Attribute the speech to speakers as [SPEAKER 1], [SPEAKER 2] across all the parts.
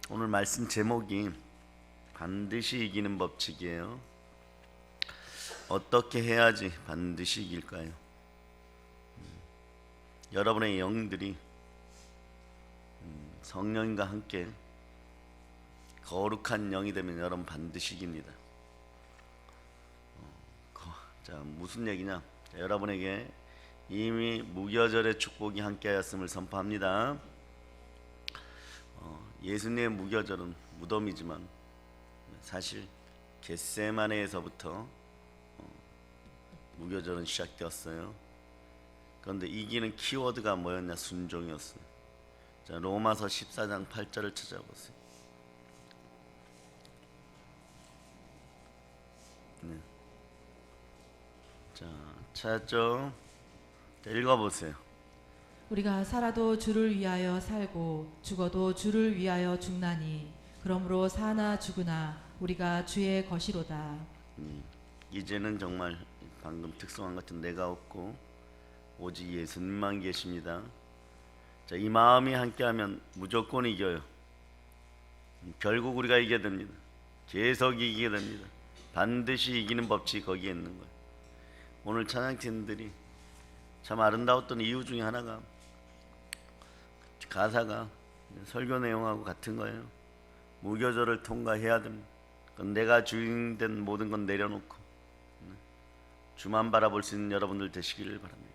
[SPEAKER 1] 오늘 말씀 제목이 반드시 이기는 법칙이에요. 어떻게 해야지 반드시 이길까요? 여러분의 영들이 성령과 함께 거룩한 영이 되면 여러분 반드시 이깁니다. 자, 무슨 얘기냐? 자, 여러분에게 이미 무교절의 축복이 함께하였음을 선포합니다. 예수님의 무교절은 무덤이지만 사실 겟세마네에서부터 무교절은 시작되었어요. 그런데 이기는 키워드가 뭐였냐? 순종이었어요. 자, 로마서 14장 8절을 찾아보세요. 네. 자, 찾았죠? 자, 읽어보세요.
[SPEAKER 2] 우리가 살아도 주를 위하여 살고 죽어도 주를 위하여 죽나니 그러므로 사나 죽으나 우리가 주의 것이로다.
[SPEAKER 1] 이제는 정말 방금 특성한 같은 내가 없고 오직 예수님만 계십니다. 자, 이 마음이 함께하면 무조건 이겨요. 결국 우리가 이겨야 됩니다. 계속 이기게 됩니다. 반드시 이기는 법칙이 거기에 있는 거예요. 오늘 찬양팀들이 참 아름다웠던 이유 중에 하나가 가사가 설교 내용하고 같은 거예요. 무교절을 통과해야 됩니다. 내가 주인된 모든 건 내려놓고 주만 바라볼 수 있는 여러분들 되시기를 바랍니다.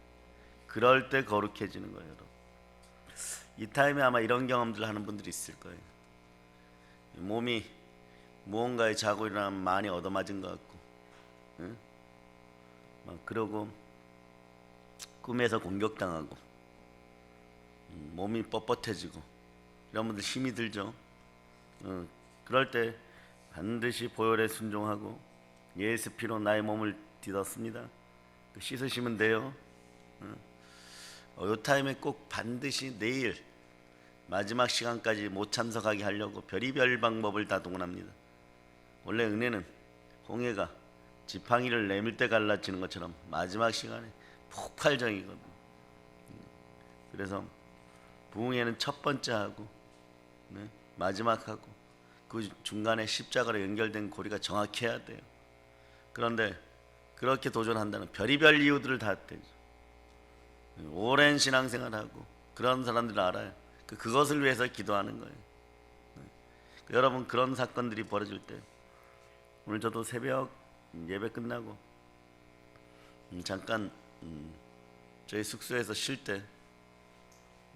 [SPEAKER 1] 그럴 때 거룩해지는 거예요. 여러분, 이 타임에 아마 이런 경험들 하는 분들이 있을 거예요. 몸이 무언가에 자고 일어나면 많이 얻어맞은 것 같고, 막 그러고 꿈에서 공격당하고 몸이 뻣뻣해지고 이런 분들 힘이 들죠. 그럴 때 반드시 보혈에 순종하고 예수 피로 나의 몸을 뒤덮습니다. 씻으시면 돼요. 요 타임에 꼭 반드시 내일 마지막 시간까지 못 참석하게 하려고 별의별 방법을 다 동원합니다. 원래 은혜는 홍해가 지팡이를 내밀 때 갈라지는 것처럼 마지막 시간에 폭발적이거든요. 그래서 부흥회는 첫 번째 하고 마지막 하고 그 중간에 십자가로 연결된 고리가 정확히 해야 돼요. 그런데 그렇게 도전한다는 별의별 이유들을 다 대죠. 오랜 신앙생활하고 그런 사람들을 알아요. 그것을 위해서 기도하는 거예요. 여러분, 그런 사건들이 벌어질 때 오늘 저도 새벽 예배 끝나고 잠깐 저희 숙소에서 쉴 때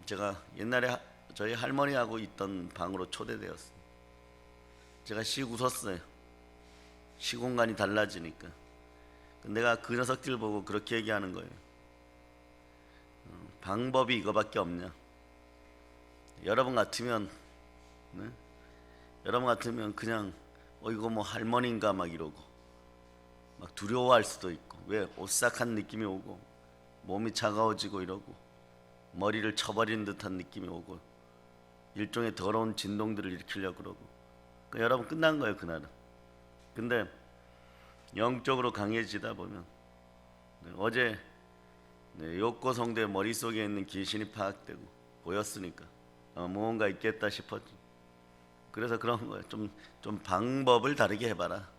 [SPEAKER 1] 제가 옛날에 저희 할머니하고 있던 방으로 초대되었어요. 제가 씩 웃었어요. 시공간이 달라지니까. 내가 그 녀석들 보고 그렇게 얘기하는 거예요. 방법이 이거밖에 없냐? 여러분 같으면 그냥 이거 뭐 할머니인가 막 이러고 막 두려워할 수도 있고, 왜 오싹한 느낌이 오고 몸이 차가워지고 이러고 머리를 쳐버리는 듯한 느낌이 오고 일종의 더러운 진동들을 일으키려고 그러고, 여러분 끝난 거예요 그날은. 근데 영적으로 강해지다 보면 어제 욕고 성대 머릿속에 있는 귀신이 파악되고 보였으니까 무언가 있겠다 싶었지. 그래서 그런 거예요. 좀 방법을 다르게 해봐라.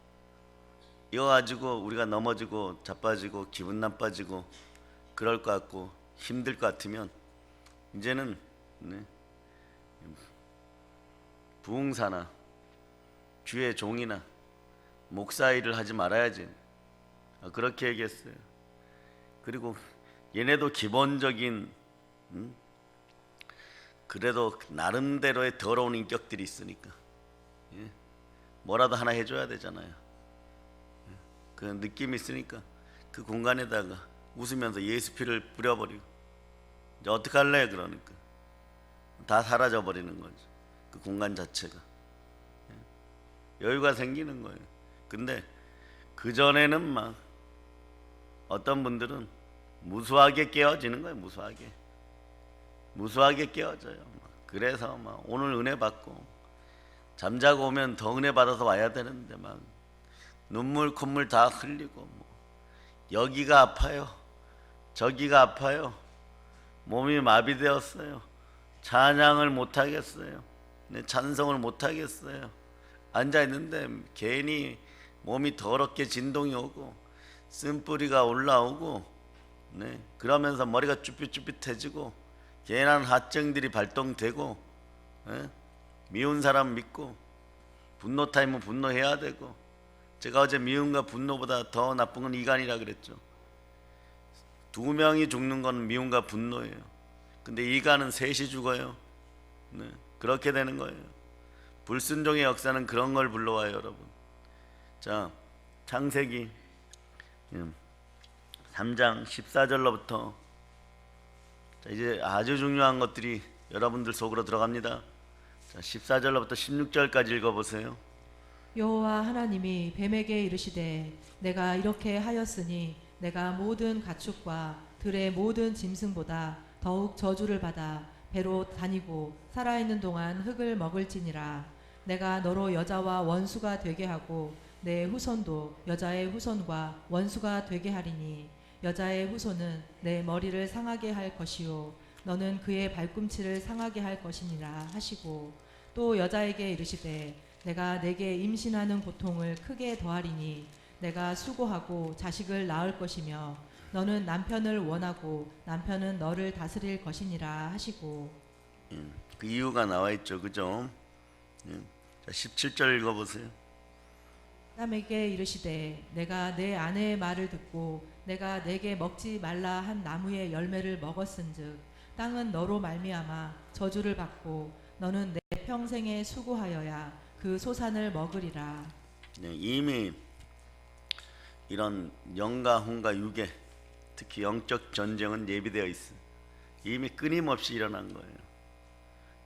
[SPEAKER 1] 이거 가지고 우리가 넘어지고 자빠지고 기분 나빠지고 그럴 것 같고 힘들 것 같으면 이제는 부흥사나 주의 종이나 목사 일을 하지 말아야지. 그렇게 얘기했어요. 그리고 얘네도 기본적인 그래도 나름대로의 더러운 인격들이 있으니까 뭐라도 하나 해줘야 되잖아요. 그 느낌이 있으니까 그 공간에다가 웃으면서 예수 피를 뿌려버리고 이제 어떻게 할래? 그러니까 다 사라져 버리는 거죠. 그 공간 자체가 여유가 생기는 거예요. 근데 그 전에는 막 어떤 분들은 무수하게 깨어지는 거예요. 무수하게 깨어져요. 그래서 막 오늘 은혜 받고 잠자고 오면 더 은혜 받아서 와야 되는데 막 눈물 콧물 다 흘리고 여기가 아파요, 저기가 아파요, 몸이 마비되었어요, 찬양을 못 하겠어요. 네, 찬송을 못 하겠어요. 앉아 있는데 괜히 몸이 더럽게 진동이 오고 쓴뿌리가 올라오고, 네, 그러면서 머리가 쭈삣쭈삣해지고 괜한 하증들이 발동되고, 네, 미운 사람 믿고 분노 타임은 분노해야 되고. 제가 어제 미움과 분노보다 더 나쁜 건 이간이라 그랬죠. 두 명이 죽는 건 미움과 분노예요. 근데 이간은 셋이 죽어요. 네, 그렇게 되는 거예요. 불순종의 역사는 그런 걸 불러와요, 여러분. 자, 창세기 3장 14절로부터 이제 아주 중요한 것들이 여러분들 속으로 들어갑니다. 자, 14절로부터 16절까지 읽어보세요.
[SPEAKER 2] 여호와 하나님이 뱀에게 이르시되 내가 이렇게 하였으니 내가 모든 가축과 들의 모든 짐승보다 더욱 저주를 받아 배로 다니고 살아있는 동안 흙을 먹을지니라. 내가 너로 여자와 원수가 되게 하고 내 후손도 여자의 후손과 원수가 되게 하리니 여자의 후손은 내 머리를 상하게 할 것이요 너는 그의 발꿈치를 상하게 할 것이니라 하시고, 또 여자에게 이르시되 내가 내게 임신하는 고통을 크게 더하리니 내가 수고하고 자식을 낳을 것이며 너는 남편을 원하고 남편은 너를 다스릴 것이니라 하시고.
[SPEAKER 1] 그 이유가 나와 있죠, 그죠? 자, 17절 읽어보세요.
[SPEAKER 2] 사람에게 이르시되 내가 내 아내의 말을 듣고 내가 내게 먹지 말라 한 나무의 열매를 먹었은즉 땅은 너로 말미암아 저주를 받고 너는 내 평생에 수고하여야 그 소산을 먹으리라.
[SPEAKER 1] 네, 이미 이런 영과 혼과 육의, 특히 영적 전쟁은 예비되어 있어. 이미 끊임없이 일어난 거예요.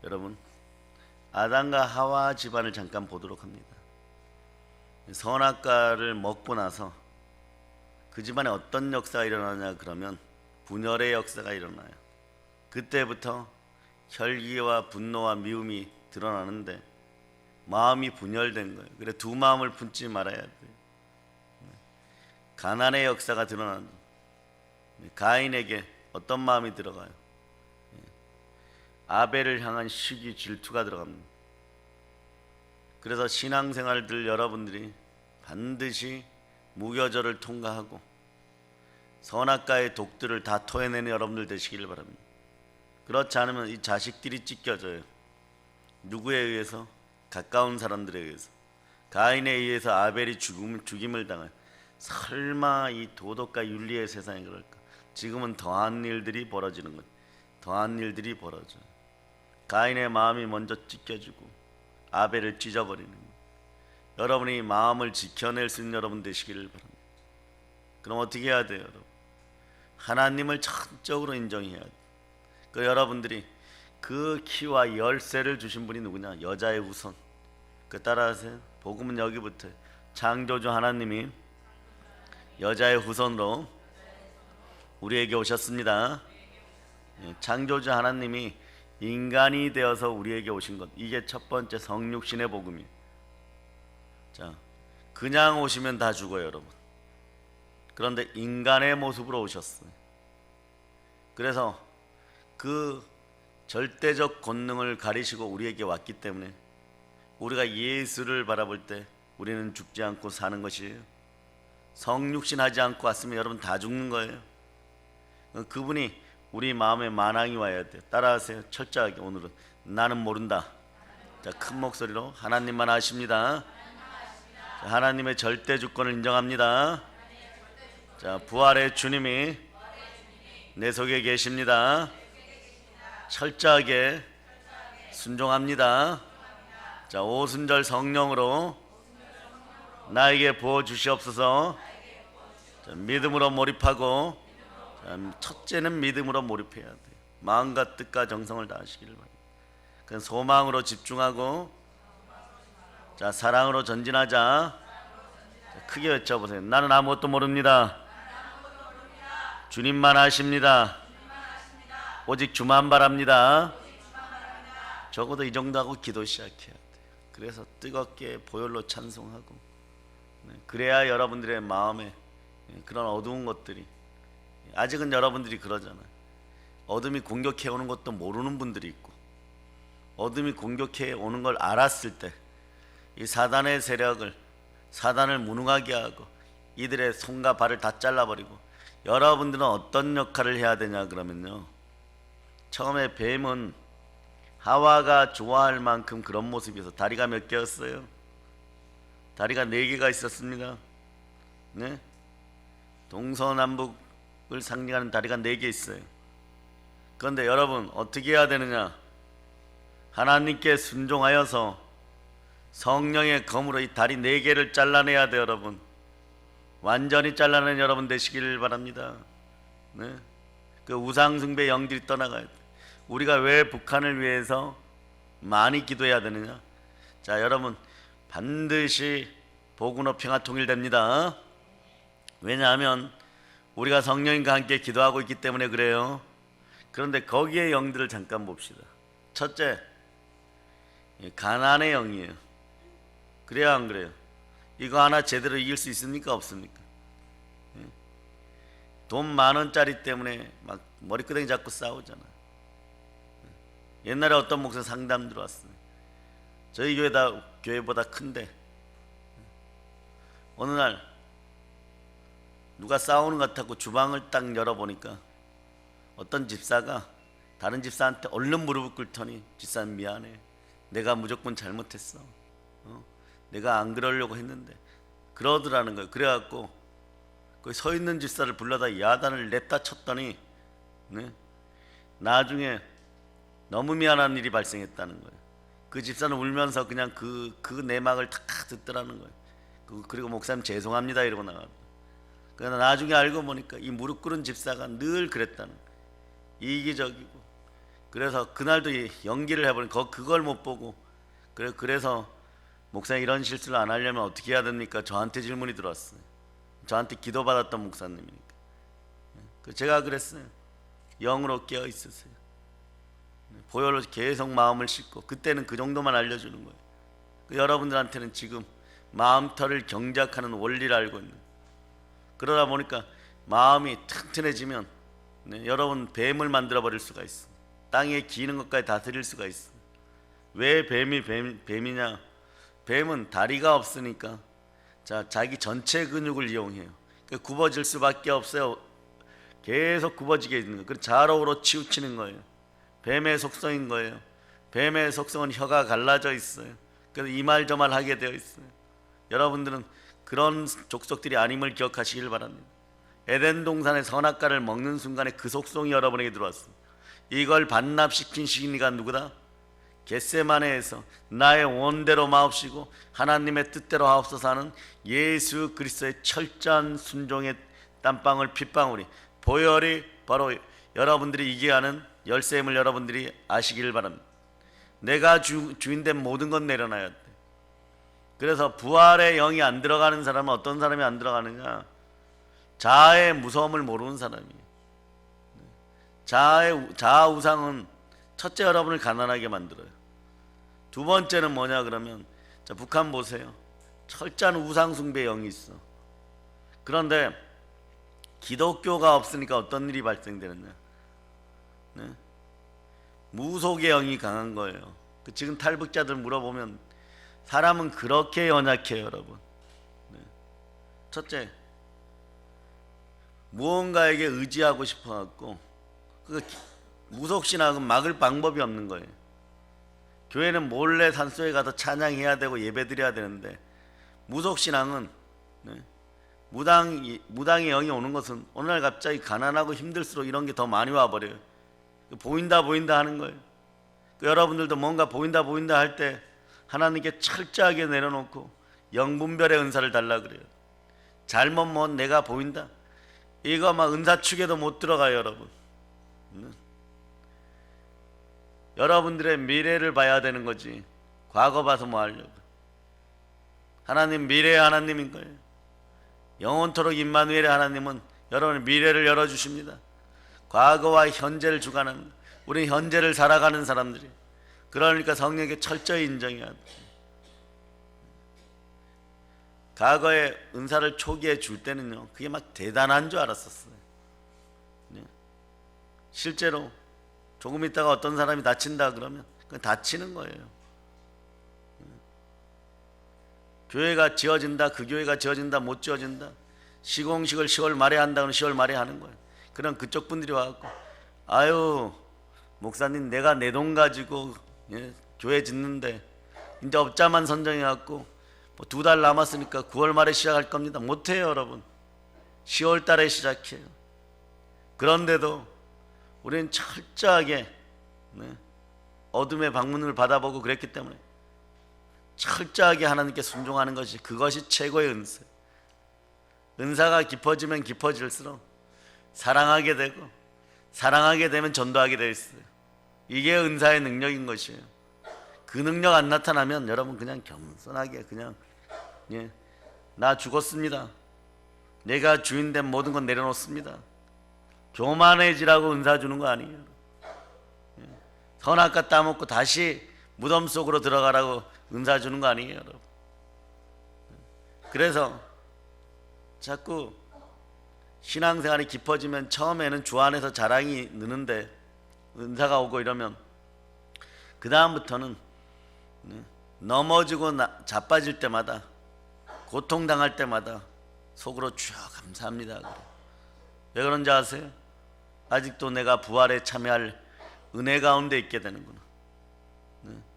[SPEAKER 1] 여러분, 아담과 하와 집안을 잠깐 보도록 합니다. 선악과를 먹고 나서 그 집안에 어떤 역사가 일어나냐 그러면 분열의 역사가 일어나요. 그때부터 혈기와 분노와 미움이 드러나는데 마음이 분열된 거예요. 그래 두 마음을 품지 말아야 돼요. 가난의 역사가 드러나는, 가인에게 어떤 마음이 들어가요? 아벨을 향한 시기, 질투가 들어갑니다. 그래서 신앙생활들 여러분들이 반드시 무교절을 통과하고 선악과의 독들을 다 토해내는 여러분들 되시길 바랍니다. 그렇지 않으면 이 자식들이 찢겨져요. 누구에 의해서? 가까운 사람들에 의해서. 가인에 의해서 아벨이 죽임을 당해요. 설마 이 도덕과 윤리의 세상이 그럴까? 지금은 더한 일들이 벌어지는 거예요. 더한 일들이 벌어져요. 가인의 마음이 먼저 찢겨지고 아벨을 찢어버리는 거예요. 여러분이 마음을 지켜낼 수 있는 여러분 되시기를 바랍니다. 그럼 어떻게 해야 돼요, 여러분? 하나님을 전적으로 인정해야 돼요. 그 여러분들이 그 키와 열쇠를 주신 분이 누구냐? 여자의 후손. 그 따라하세요. 복음은 여기부터. 창조주 하나님이 여자의 후손으로 우리에게 오셨습니다. 창조주 하나님이 인간이 되어서 우리에게 오신 것, 이게 첫 번째 성육신의 복음이에요. 자, 그냥 오시면 다 죽어요, 여러분. 그런데 인간의 모습으로 오셨어요. 그래서 그 절대적 권능을 가리시고 우리에게 왔기 때문에 우리가 예수를 바라볼 때 우리는 죽지 않고 사는 것이에요. 성육신 하지 않고 왔으면 여러분 다 죽는 거예요. 그분이 우리 마음에 만왕이 와야 돼요. 따라하세요. 철저하게. 오늘은 나는 모른다. 자, 큰 목소리로 하나님만 아십니다. 자, 하나님의 절대 주권을 인정합니다. 자, 부활의 주님이 내 속에 계십니다. 철저하게 순종합니다. 자, 오순절 성령으로 나에게 부어 주시옵소서. 자, 믿음으로 몰입하고, 자, 첫째는 믿음으로 몰입해야 돼요. 마음과 뜻과 정성을 다하시기를 바랍니다. 그냥 소망으로 집중하고, 자, 사랑으로 전진하자. 자, 크게 외쳐보세요. 나는 아무것도 모릅니다. 주님만 아십니다. 오직 주만 바랍니다. 적어도 이 정도 하고 기도 시작해야 돼요. 그래서 뜨겁게 보혈로 찬송하고, 그래야 여러분들의 마음에 그런 어두운 것들이, 아직은 여러분들이 그러잖아요. 어둠이 공격해오는 것도 모르는 분들이 있고, 어둠이 공격해 오는 걸 알았을 때 이 사단의 세력을, 사단을 무능하게 하고 이들의 손과 발을 다 잘라버리고, 여러분들은 어떤 역할을 해야 되냐 그러면요, 처음에 뱀은 하와가 좋아할 만큼 그런 모습이어서 다리가 몇 개였어요? 다리가 4개가 있었습니다. 네? 동서남북을 상징하는 다리가 4개 있어요. 그런데 여러분 어떻게 해야 되느냐? 하나님께 순종하여서 성령의 검으로 이 다리 4개를 잘라내야 돼요. 여러분 완전히 잘라낸 여러분 되시길 바랍니다. 네? 그 우상숭배 영들이 떠나가야 돼. 우리가 왜 북한을 위해서 많이 기도해야 되느냐? 자, 여러분 반드시 보군어 평화 통일됩니다. 왜냐하면 우리가 성령님과 함께 기도하고 있기 때문에 그래요. 그런데 거기에 영들을 잠깐 봅시다. 첫째, 가난의 영이에요. 그래야 안 그래요? 이거 하나 제대로 이길 수 있습니까? 없습니까? 돈 10,000원짜리 때문에 막 머리끄댕이 잡고 싸우잖아. 옛날에 어떤 목사 상담 들어왔어요. 저희 교회보다 큰데 어느 날 누가 싸우는 것 같다고 주방을 딱 열어보니까 어떤 집사가 다른 집사한테 얼른 무릎을 꿇더니, 집사님 미안해, 내가 무조건 잘못했어, 내가 안 그러려고 했는데, 그러더라는 거예요. 그래갖고 거기 서 있는 집사를 불러다 야단을 냈다 쳤더니, 네? 나중에 너무 미안한 일이 발생했다는 거예요. 그 집사는 울면서 그냥 그 내막을 다 듣더라는 거예요. 그리고 목사님 죄송합니다 이러고 나가고. 그러나 나중에 알고 보니까 이 무릎 꿇은 집사가 늘 그랬다는 거예요. 이기적이고. 그래서 그날도 연기를 해버리니까 그걸 못 보고, 그래서 목사님 이런 실수를 안 하려면 어떻게 해야 됩니까? 저한테 질문이 들어왔어요. 저한테 기도받았던 목사님이니까. 제가 그랬어요. 영으로 깨어 있으세요. 보혈로 계속 마음을 씻고, 그때는 그 정도만 알려주는 거예요. 여러분들한테는 지금 마음털을 경작하는 원리를 알고 있는 거예요. 그러다 보니까 마음이 튼튼해지면 여러분 뱀을 만들어 버릴 수가 있어. 땅에 기는 것까지 다스릴 수가 있어. 왜 뱀이냐? 뱀은 다리가 없으니까 자기 전체 근육을 이용해요. 굽어질 수밖에 없어요. 계속 굽어지게 있는 거예요. 그래서 좌로우로 치우치는 거예요. 뱀의 속성인 거예요. 뱀의 속성은 혀가 갈라져 있어요. 그래서 이 말 저 말 하게 되어 있어요. 여러분들은 그런 족속들이 아님을 기억하시길 바랍니다. 에덴 동산의 선악과를 먹는 순간에 그 속성이 여러분에게 들어왔습니다. 이걸 반납시킨 시인이가 누구다? 겟세마네에서 나의 원대로 마옵시고 하나님의 뜻대로 하옵소서 하는 예수 그리스도의 철저한 순종의 땀방울 핏방울이, 보혈이 바로 여러분들이 이기게 하는 열쇠임을 여러분들이 아시기를 바랍니다. 내가 주인된 모든 건 내려놔야 돼. 그래서 부활의 영이 안 들어가는 사람은 어떤 사람이 안 들어가느냐? 자아의 무서움을 모르는 사람이에요. 자아 우상은 첫째 여러분을 가난하게 만들어요. 두 번째는 뭐냐 그러면, 자, 북한 보세요. 철저한 우상 숭배 영이 있어. 그런데 기독교가 없으니까 어떤 일이 발생되느냐? 네? 무속의 영이 강한 거예요. 지금 탈북자들 물어보면 사람은 그렇게 연약해요, 여러분. 네. 첫째, 무언가에게 의지하고 싶어갖고 무속신앙은 막을 방법이 없는 거예요. 교회는 몰래 산소에 가서 찬양해야 되고 예배드려야 되는데, 무속신앙은 무당의 영이 오는 것은 어느 날 갑자기 가난하고 힘들수록 이런 게 더 많이 와버려요. 보인다 하는 거예요. 여러분들도 뭔가 보인다 할 때 하나님께 철저하게 내려놓고 영분별의 은사를 달라 그래요. 잘못 내가 보인다, 이거 막 은사축에도 못 들어가요, 여러분. 여러분들의 미래를 봐야 되는 거지 과거 봐서 뭐 하려고. 하나님 미래의 하나님인 거예요. 영원토록 임마누엘의 하나님은 여러분의 미래를 열어주십니다. 과거와 현재를 주관하는, 우리 현재를 살아가는 사람들이, 그러니까 성령에게 철저히 인정해야 돼. 과거에 은사를 초기에 줄 때는요, 그게 막 대단한 줄 알았었어요. 실제로 조금 있다가 어떤 사람이 다친다 그러면 그 다치는 거예요. 교회가 지어진다, 그 교회가 지어진다, 못 지어진다. 시공식을 10월 말에 한다고는 10월 말에 하는 거예요. 그럼 그쪽 분들이 와갖고 아유 목사님 내가 내 돈 가지고 교회 짓는데 이제 업자만 선정해갖고 뭐 2달 남았으니까 9월 말에 시작할 겁니다. 못해요 여러분. 10월 달에 시작해요. 그런데도 우리는 철저하게 어둠의 방문을 받아보고 그랬기 때문에 철저하게 하나님께 순종하는 것이 그것이 최고의 은사예요. 은사가 깊어지면 깊어질수록 사랑하게 되고 사랑하게 되면 전도하게 되어 있어요. 이게 은사의 능력인 것이에요. 그 능력 안 나타나면 여러분 그냥 겸손하게 그냥 나 죽었습니다. 내가 주인된 모든 건 내려놓습니다. 교만해지라고 은사 주는 거 아니에요. 선악과 따먹고 다시 무덤 속으로 들어가라고 은사 주는 거 아니에요 여러분. 그래서 자꾸 신앙생활이 깊어지면 처음에는 주 안에서 자랑이 느는데 은사가 오고 이러면 그 다음부터는 넘어지고 자빠질 때마다 고통당할 때마다 속으로 주여 감사합니다 그래. 왜 그런지 아세요? 아직도 내가 부활에 참여할 은혜 가운데 있게 되는구나.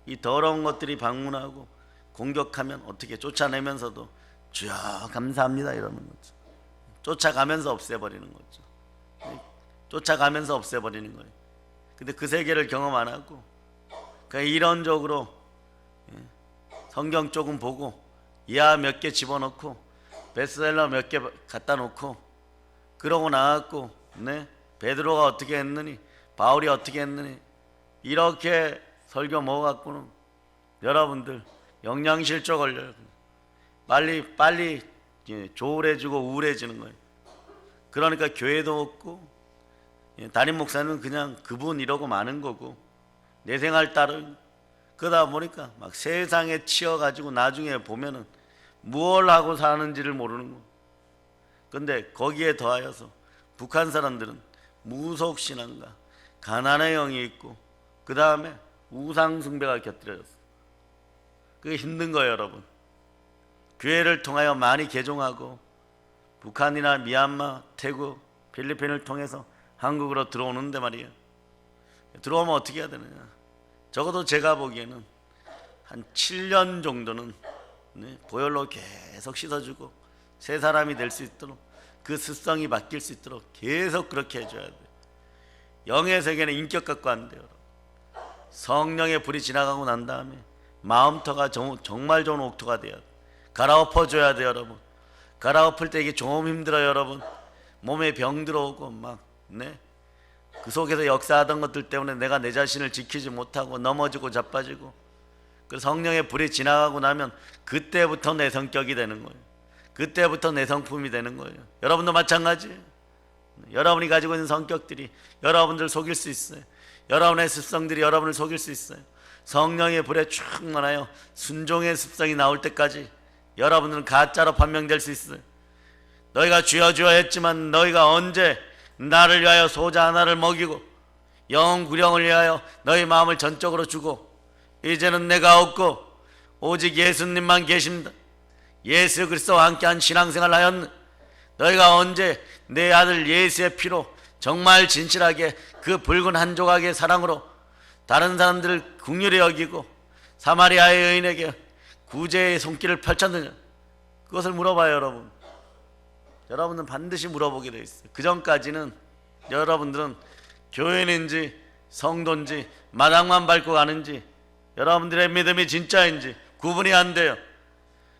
[SPEAKER 1] 이 더러운 것들이 방문하고 공격하면 어떻게 쫓아내면서도 주여 감사합니다 이러는 거죠. 쫓아가면서 없애버리는 거죠. 쫓아가면서 없애버리는 거예요. 근데 그 세계를 경험 안 하고 그냥 이론적으로 성경 조금 보고 이하 몇 개 집어넣고 베스트셀러 몇 개 갖다 놓고 그러고 나왔고 베드로가 어떻게 했느니 바울이 어떻게 했느니 이렇게 설교 먹어갖고는 여러분들 영양실조 걸려요. 빨리 조울해지고 우울해지는 거예요. 그러니까 교회도 없고 담임 목사는 그냥 그분 이러고 마는 거고 내 생활 따른 그러다 보니까 막 세상에 치여가지고 나중에 보면은 무얼 하고 사는지를 모르는 거. 근데 거기에 더하여서 북한 사람들은 무속신앙과 가난의 영이 있고 그 다음에 우상숭배가 곁들여졌어. 그게 힘든 거예요 여러분. 교회를 통하여 많이 개종하고 북한이나 미얀마, 태국, 필리핀을 통해서 한국으로 들어오는데 말이에요. 들어오면 어떻게 해야 되느냐. 적어도 제가 보기에는 한 7년 정도는 보혈로 계속 씻어주고 새 사람이 될 수 있도록 그 습성이 바뀔 수 있도록 계속 그렇게 해줘야 돼요. 영의 세계는 인격 갖고 안 돼요. 성령의 불이 지나가고 난 다음에 마음터가 정말 좋은 옥토가 돼야 돼요. 갈아엎어줘야 돼요 여러분. 갈아엎을 때 이게 좀 힘들어요 여러분. 몸에 병 들어오고 막 그 속에서 역사하던 것들 때문에 내가 내 자신을 지키지 못하고 넘어지고 자빠지고 그래서 성령의 불이 지나가고 나면 그때부터 내 성격이 되는 거예요. 그때부터 내 성품이 되는 거예요. 여러분도 마찬가지예요. 여러분이 가지고 있는 성격들이 여러분들 속일 수 있어요. 여러분의 습성들이 여러분을 속일 수 있어요. 성령의 불에 충만하여 순종의 습성이 나올 때까지 여러분들은 가짜로 판명될 수 있어요. 너희가 주여 주여 했지만 너희가 언제 나를 위하여 소자 하나를 먹이고 영 구령을 위하여 너희 마음을 전적으로 주고 이제는 내가 없고 오직 예수님만 계십니다. 예수 그리스도와 함께한 신앙생활을 하였는 너희가 언제 내 아들 예수의 피로 정말 진실하게 그 붉은 한 조각의 사랑으로 다른 사람들을 긍휼히 여기고 사마리아의 여인에게 구제의 손길을 펼쳤느냐. 그것을 물어봐요 여러분. 여러분은 반드시 물어보게 돼 있어요. 그 전까지는 여러분들은 교인인지 성도인지 마당만 밟고 가는지 여러분들의 믿음이 진짜인지 구분이 안 돼요.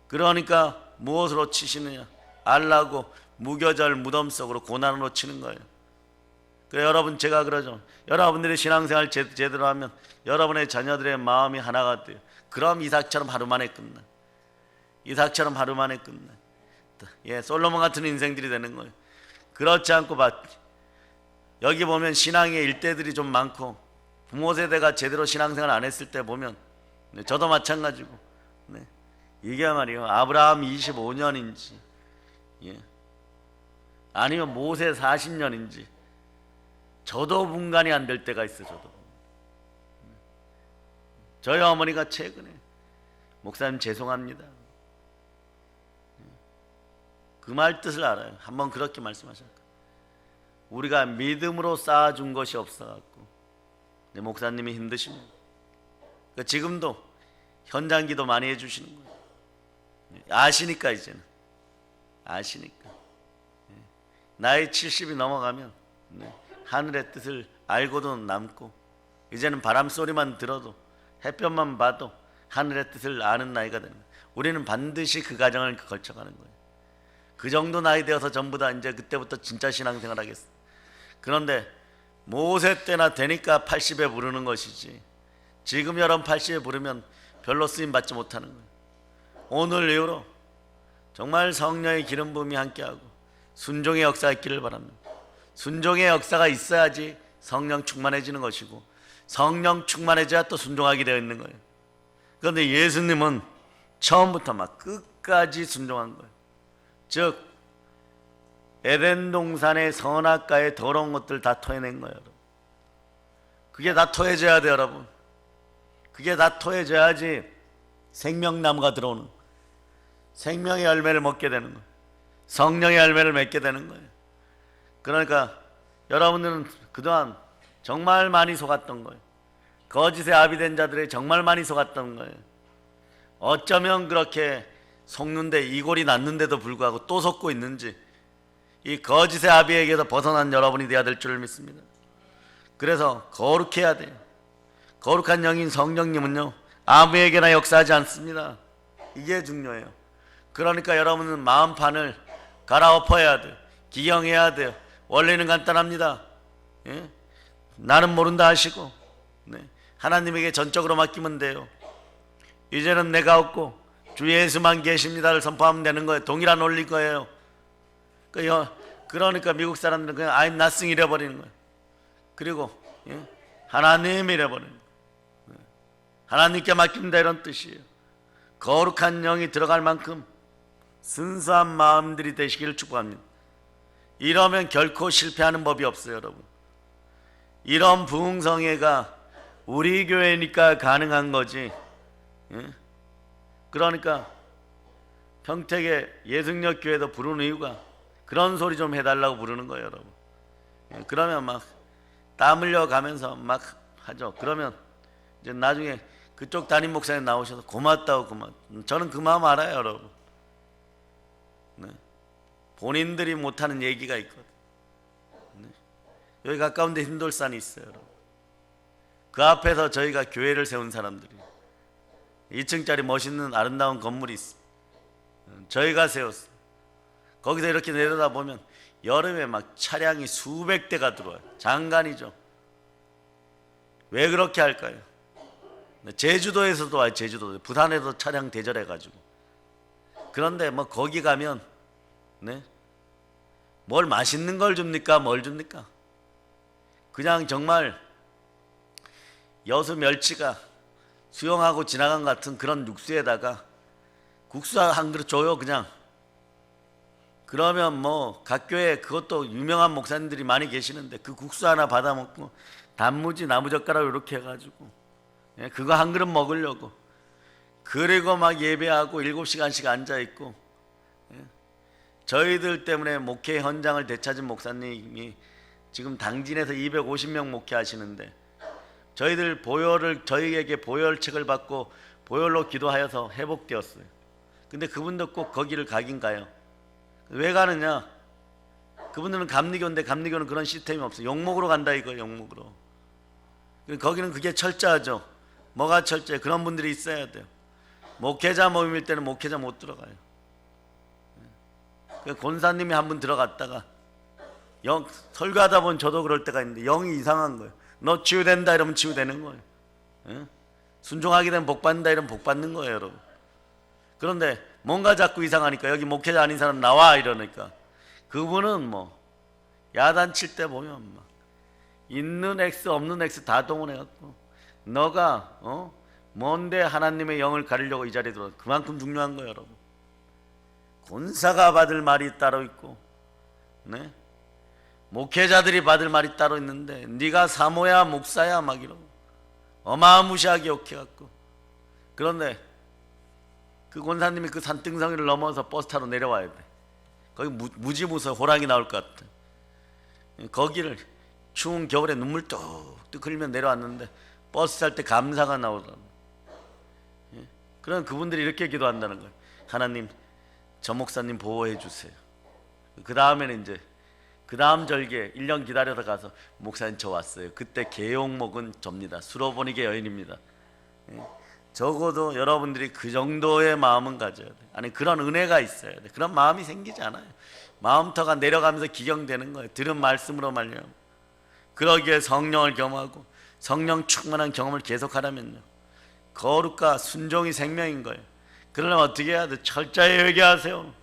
[SPEAKER 1] 그러니까 무엇으로 치시느냐. 알라고 무교절 무덤 속으로 고난으로 치는 거예요. 그래 여러분 제가 그러죠. 여러분들이 신앙생활 제대로 하면 여러분의 자녀들의 마음이 하나가 돼요. 그럼 이삭처럼 하루 만에 끝나. 이삭처럼 하루 만에 끝나. 솔로몬 같은 인생들이 되는 거예요. 그렇지 않고 여기 보면 신앙의 일대들이 좀 많고 부모 세대가 제대로 신앙생활 안 했을 때 보면 저도 마찬가지고 이게 말이에요. 아브라함 25년인지 아니면 모세 40년인지 저도 분간이 안 될 때가 있어요. 저도 저희 어머니가 최근에 목사님 죄송합니다. 그 말 뜻을 알아요. 한번 그렇게 말씀하셨고, 우리가 믿음으로 쌓아준 것이 없어갖고 내 목사님이 힘드십니다. 그러니까 지금도 현장 기도 많이 해주시는 거예요. 아시니까 이제는 아시니까 나이 70이 넘어가면 하늘의 뜻을 알고도 남고, 이제는 바람 소리만 들어도 햇볕만 봐도 하늘의 뜻을 아는 나이가 됩니다. 우리는 반드시 그 과정을 거쳐가는 거예요. 그 정도 나이 되어서 전부 다 이제 그때부터 진짜 신앙생활 하겠어. 그런데 모세 때나 되니까 80에 부르는 것이지, 지금 여러분 80에 부르면 별로 쓰임 받지 못하는 거예요. 오늘 이후로 정말 성령의 기름 부음이 함께하고 순종의 역사가 있기를 바랍니다. 순종의 역사가 있어야지 성령 충만해지는 것이고, 성령 충만해져야 또 순종하게 되어 있는 거예요. 그런데 예수님은 처음부터 막 끝까지 순종한 거예요. 즉 에덴 동산의 선악과의 더러운 것들 다 토해낸 거예요. 여러분, 그게 다 토해져야 돼요. 여러분, 그게 다 토해져야지 생명나무가 들어오는, 생명의 열매를 먹게 되는 거예요. 성령의 열매를 맺게 되는 거예요. 그러니까 여러분들은 그동안 정말 많이 속았던 거예요. 거짓의 아비된 자들이 정말 많이 속았던 거예요. 어쩌면 그렇게 속는데 이골이 났는데도 불구하고 또 속고 있는지, 이 거짓의 아비에게서 벗어난 여러분이 되어야 될 줄 믿습니다. 그래서 거룩해야 돼요. 거룩한 영인 성령님은요, 아무에게나 역사하지 않습니다. 이게 중요해요. 그러니까 여러분은 마음판을 갈아엎어야 돼요. 기경해야 돼요. 원리는 간단합니다. 예? 나는 모른다 하시고, 네, 하나님에게 전적으로 맡기면 돼요. 이제는 내가 없고 주 예수만 계십니다를 선포하면 되는 거예요. 동일한 원리인 거예요. 그러니까 미국 사람들은 그냥 I'm nothing 이래버리는 거예요. 그리고 하나님 이래버리는 거예요. 하나님께 맡깁니다 이런 뜻이에요. 거룩한 영이 들어갈 만큼 순수한 마음들이 되시기를 축복합니다. 이러면 결코 실패하는 법이 없어요. 여러분, 이런 부흥성회가 우리 교회니까 가능한 거지. 그러니까 평택의 예승역 교회도 부르는 이유가 그런 소리 좀 해달라고 부르는 거예요. 여러분, 그러면 막 땀 흘려가면서 막 하죠. 그러면 이제 나중에 그쪽 담임 목사님 나오셔서 고맙다고 저는 그 마음 알아요. 여러분, 네. 본인들이 못하는 얘기가 있거든. 네. 여기 가까운 데 흰돌산이 있어요. 여러분, 그 앞에서 저희가 교회를 세운 사람들이 2층짜리 멋있는 아름다운 건물이 있어. 저희가 세웠어. 거기서 이렇게 내려다보면 여름에 막 차량이 수백 대가 들어와요. 장관이죠. 왜 그렇게 할까요? 제주도에서도 와요. 제주도, 부산에도 차량 대절해가지고. 그런데 뭐 거기 가면 뭘 맛있는 걸 줍니까? 뭘 줍니까? 그냥 정말 여수 멸치가 수영하고 지나간 같은 그런 육수에다가 국수 한 그릇 줘요. 그냥. 그러면 뭐 각 교회에 그것도 유명한 목사님들이 많이 계시는데 그 국수 하나 받아 먹고 단무지 나무젓가락 이렇게 해가지고 그거 한 그릇 먹으려고, 그리고 막 예배하고 7시간씩 앉아있고. 저희들 때문에 목회 현장을 되찾은 목사님이 지금 당진에서 250명 목회하시는데, 저희에게 보혈책을 받고 보혈로 기도하여서 회복되었어요. 근데 그분도 꼭 거기를 가긴 가요. 왜 가느냐? 그분들은 감리교인데 감리교는 그런 시스템이 없어요. 용목으로 간다 이거예요. 용목으로. 거기는 그게 철저하죠. 뭐가 철저해? 그런 분들이 있어야 돼요. 목회자 모임일 때는 목회자 못 들어가요. 권사님이 한 분 들어갔다가 설교하다 보면 저도 그럴 때가 있는데 영이 이상한 거예요. 너 치유된다 이러면 치유되는 거예요. 순종하게 되면 복받는다 이러면 복받는 거예요. 여러분, 그런데 뭔가 자꾸 이상하니까 여기 목회자 아닌 사람 나와 이러니까 그분은 뭐 야단칠 때 보면 막 있는 X 없는 X 다 동원해갖고 너가 뭔데 하나님의 영을 가리려고 이 자리에 들어왔어. 그만큼 중요한 거예요. 여러분, 권사가 받을 말이 따로 있고 목회자들이 받을 말이 따로 있는데 네가 사모야 목사야 막 이러고 어마무시하게 욕해갖고. 그런데 그 권사님이 그 산등성이를 넘어서 버스 타러 내려와야 돼. 거기 무지무서 호랑이 나올 것 같아. 거기를 추운 겨울에 눈물 뚝뚝 흘리며 내려왔는데 버스 탈 때 감사가 나오더라고. 그럼 그분들이 이렇게 기도한다는 거예요. 하나님, 저 목사님 보호해 주세요. 그 다음에는 이제 그 다음 절기에 1년 기다려서 가서 목사님 저 왔어요. 그때 계옥목은 접니다. 수로보니게 여인입니다. 적어도 여러분들이 그 정도의 마음은 가져야 돼. 아니, 그런 은혜가 있어야 돼. 그런 마음이 생기지 않아요. 마음터가 내려가면서 기경되는 거예요. 들은 말씀으로 말려. 그러기에 성령을 경험하고 성령 충만한 경험을 계속하려면요, 거룩과 순종이 생명인 거예요. 그러려면 어떻게 해야 돼? 철저히 회개하세요.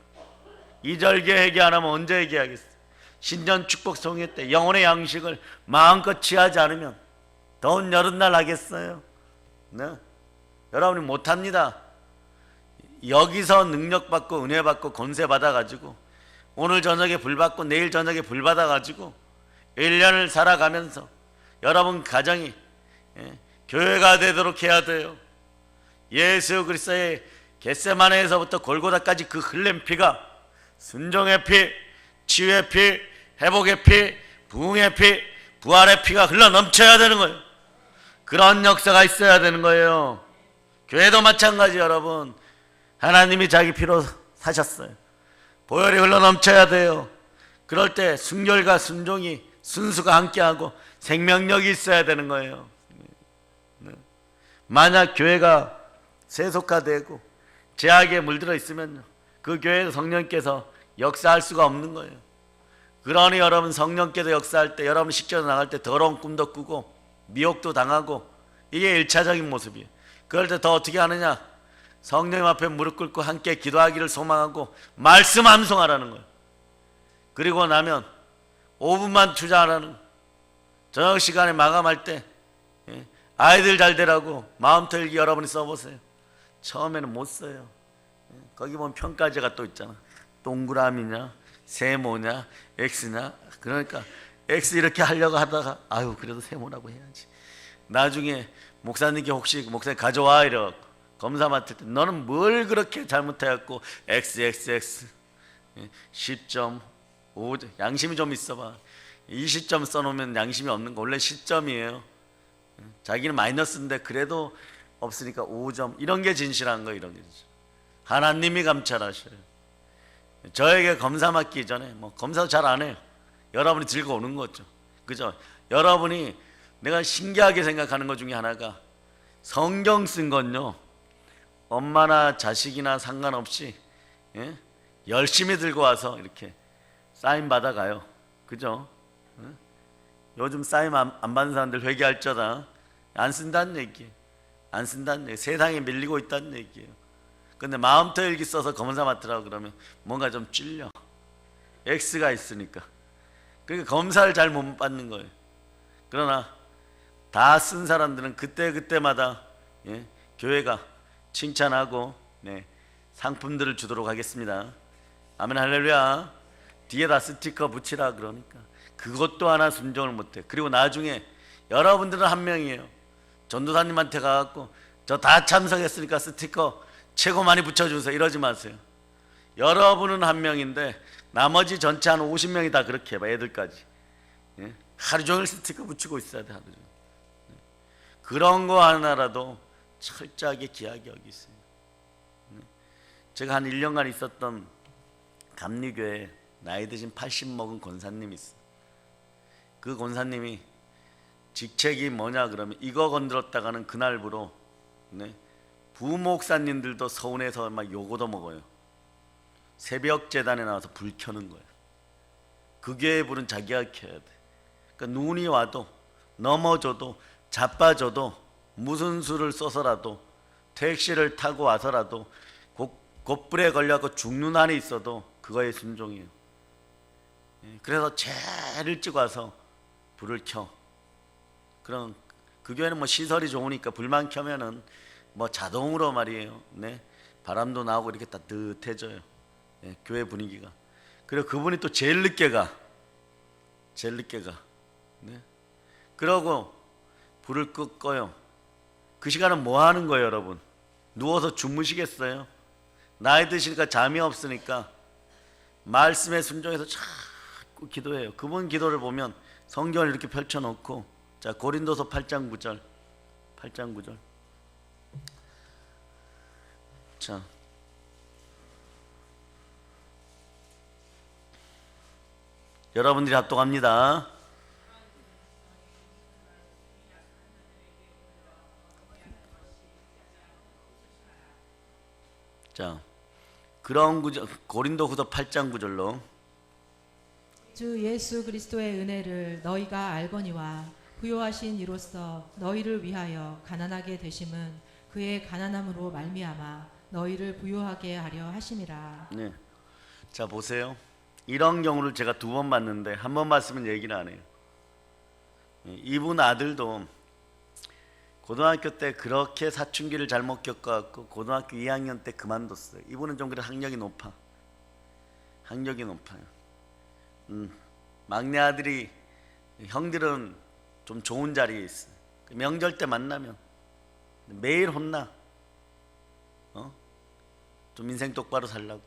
[SPEAKER 1] 이 절기에 회개 안 하면 언제 회개하겠어요? 신전 축복 성회 때 영혼의 양식을 마음껏 취하지 않으면 더운 여름날 하겠어요? 네? 여러분이 못합니다. 여기서 능력받고 은혜받고 권세 받아가지고 오늘 저녁에 불받고 내일 저녁에 불받아가지고 1년을 살아가면서 여러분 가정이 교회가 되도록 해야 돼요. 예수 그리스도의 겟세마네에서부터 골고다까지 그 흘린 피가 순종의 피, 치유의 피, 회복의 피, 부흥의 피, 부활의 피가 흘러 넘쳐야 되는 거예요. 그런 역사가 있어야 되는 거예요. 교회도 마찬가지. 여러분, 하나님이 자기 피로 사셨어요. 보혈이 흘러 넘쳐야 돼요. 그럴 때 순결과 순종이, 순수가 함께하고 생명력이 있어야 되는 거예요. 만약 교회가 세속화되고 죄악에 물들어 있으면 그 교회에서 성령께서 역사할 수가 없는 거예요. 그러니 여러분, 성령께서 역사할 때 여러분 식전에 나갈 때 더러운 꿈도 꾸고 미혹도 당하고, 이게 1차적인 모습이에요. 그럴 때 더 어떻게 하느냐? 성령 앞에 무릎 꿇고 함께 기도하기를 소망하고 말씀 암송하라는 거예요. 그리고 나면 5분만 투자하라는, 저녁 시간에 마감할 때 아이들 잘 되라고 마음틀기 여러분이 써보세요. 처음에는 못 써요. 거기 보면 평가제가 또 있잖아. 동그라미냐, 세모냐, X냐. 그러니까 X 이렇게 하려고 하다가 아유, 그래도 세모라고 해야지. 나중에 목사님께 혹시 목사님 가져와 이러 검사 맡을 때 너는 뭘 그렇게 잘못해갖고 XXX 10.5 양심이 좀 있어봐. 20점 써놓으면 양심이 없는 거. 원래 10점이에요. 자기는 마이너스인데 그래도 없으니까 5점. 이런 게 진실한 거. 이런 게 진실. 하나님이 감찰하셔요. 저에게 검사 맡기 전에 뭐 검사도 잘 안 해요. 여러분이 들고 오는 거죠. 그죠? 여러분이, 내가 신기하게 생각하는 것 중에 하나가, 성경 쓴 건요, 엄마나 자식이나 상관없이 열심히 들고 와서 이렇게 사인 받아가요. 그죠? 요즘 사인 안 받는 사람들 회개할 자다. 안 쓴다는 얘기예요. 안 쓴다는 얘기예요. 세상에 밀리고 있다는 얘기예요. 근데 마음터 일기 써서 검사 맡으라고 그러면 뭔가 좀 찔려. X가 있으니까. 그러니까 검사를 잘 못 받는 거예요. 그러나 다 쓴 사람들은 그때마다 교회가 칭찬하고 상품들을 주도록 하겠습니다. 아멘, 할렐루야. 뒤에다 스티커 붙이라 그러니까 그것도 하나 순종을 못해. 그리고 나중에 여러분들은 한 명이에요. 전도사님한테 가갖고 저 다 참석했으니까 스티커 최고 많이 붙여주세요 이러지 마세요. 여러분은 한 명인데 나머지 전체 한 50명이 다 그렇게 해봐. 애들까지 하루 종일 스티커 붙이고 있어야 돼. 하루 종일. 그런 거 하나라도 철저하게 귀하게 여기세요. 제가 한 1년간 있었던 감리교회에 나이 드신 80 먹은 권사님이 있어요. 그 권사님이 직책이 뭐냐 그러면 이거 건드렸다가는 그날부로 부목사님들도 서운해서 막 요거도 먹어요. 새벽 재단에 나와서 불 켜는 거예요. 그 교회 불은 자기가 켜야 돼. 그러니까 눈이 와도 넘어져도 자빠져도 무슨 수를 써서라도 택시를 타고 와서라도 곧불에 걸려서 죽는 한이 있어도 그거에 순종이에요. 그래서 제일 일찍 와서 불을 켜. 그럼 그 교회는 뭐 시설이 좋으니까 불만 켜면은 뭐 자동으로 말이에요. 바람도 나오고 이렇게 따뜻해져요. 교회 분위기가. 그리고 그분이 또 제일 늦게 가. 그러고 불을 꺼요. 그 시간은 뭐 하는 거예요, 여러분? 누워서 주무시겠어요? 나이 드시니까 잠이 없으니까 말씀에 순종해서 자꾸 기도해요. 그분 기도를 보면 성경을 이렇게 펼쳐놓고, 자, 고린도서 8장 9절, 8장 9절. 자, 여러분들이 합독합니다. 자, 그런 구절, 고린도후서 8장 9절로.
[SPEAKER 2] 주 예수 그리스도의 은혜를 너희가 알거니와 부요하신 이로써 너희를 위하여 가난하게 되심은 그의 가난함으로 말미암아 너희를 부요하게 하려 하심이라.
[SPEAKER 1] 네. 자, 보세요. 이런 경우를 제가 2번 봤는데 한 번 봤으면 얘기는 안 해요. 이분 아들도 고등학교 때 그렇게 사춘기를 잘못 겪어갖고 고등학교 2학년 때 그만뒀어요. 이분은 좀 그래 학력이 높아. 학력이 높아요. 막내 아들이, 형들은 좀 좋은 자리에 있어. 명절 때 만나면 매일 혼나. 좀 인생 똑바로 살라고.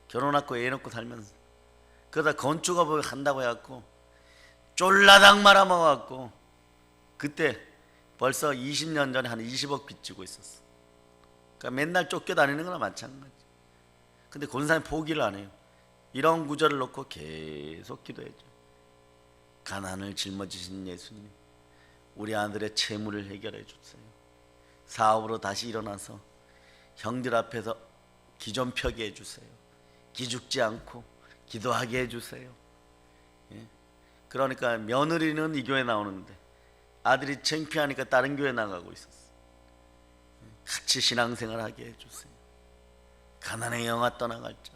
[SPEAKER 1] 결혼하고 애 놓고 살면서. 그러다 건축업을 한다고 해갖고 쫄라당 말아먹어갖고 그때 벌써 20년 전에 한 20억 빚지고 있었어. 그러니까 맨날 쫓겨다니는 거나 마찬가지. 근데 권사님 포기를 안 해요. 이런 구절을 놓고 계속 기도해줘. 가난을 짊어지신 예수님, 우리 아들의 채무를 해결해 주세요. 사업으로 다시 일어나서 형들 앞에서 기 좀 펴게 해주세요. 기죽지 않고 기도하게 해주세요. 예? 그러니까 며느리는 이 교회 나오는데 아들이 창피하니까 다른 교회 나가고 있었어. 같이 신앙생활 하게 해주세요. 가난의 영아 떠나갈 자.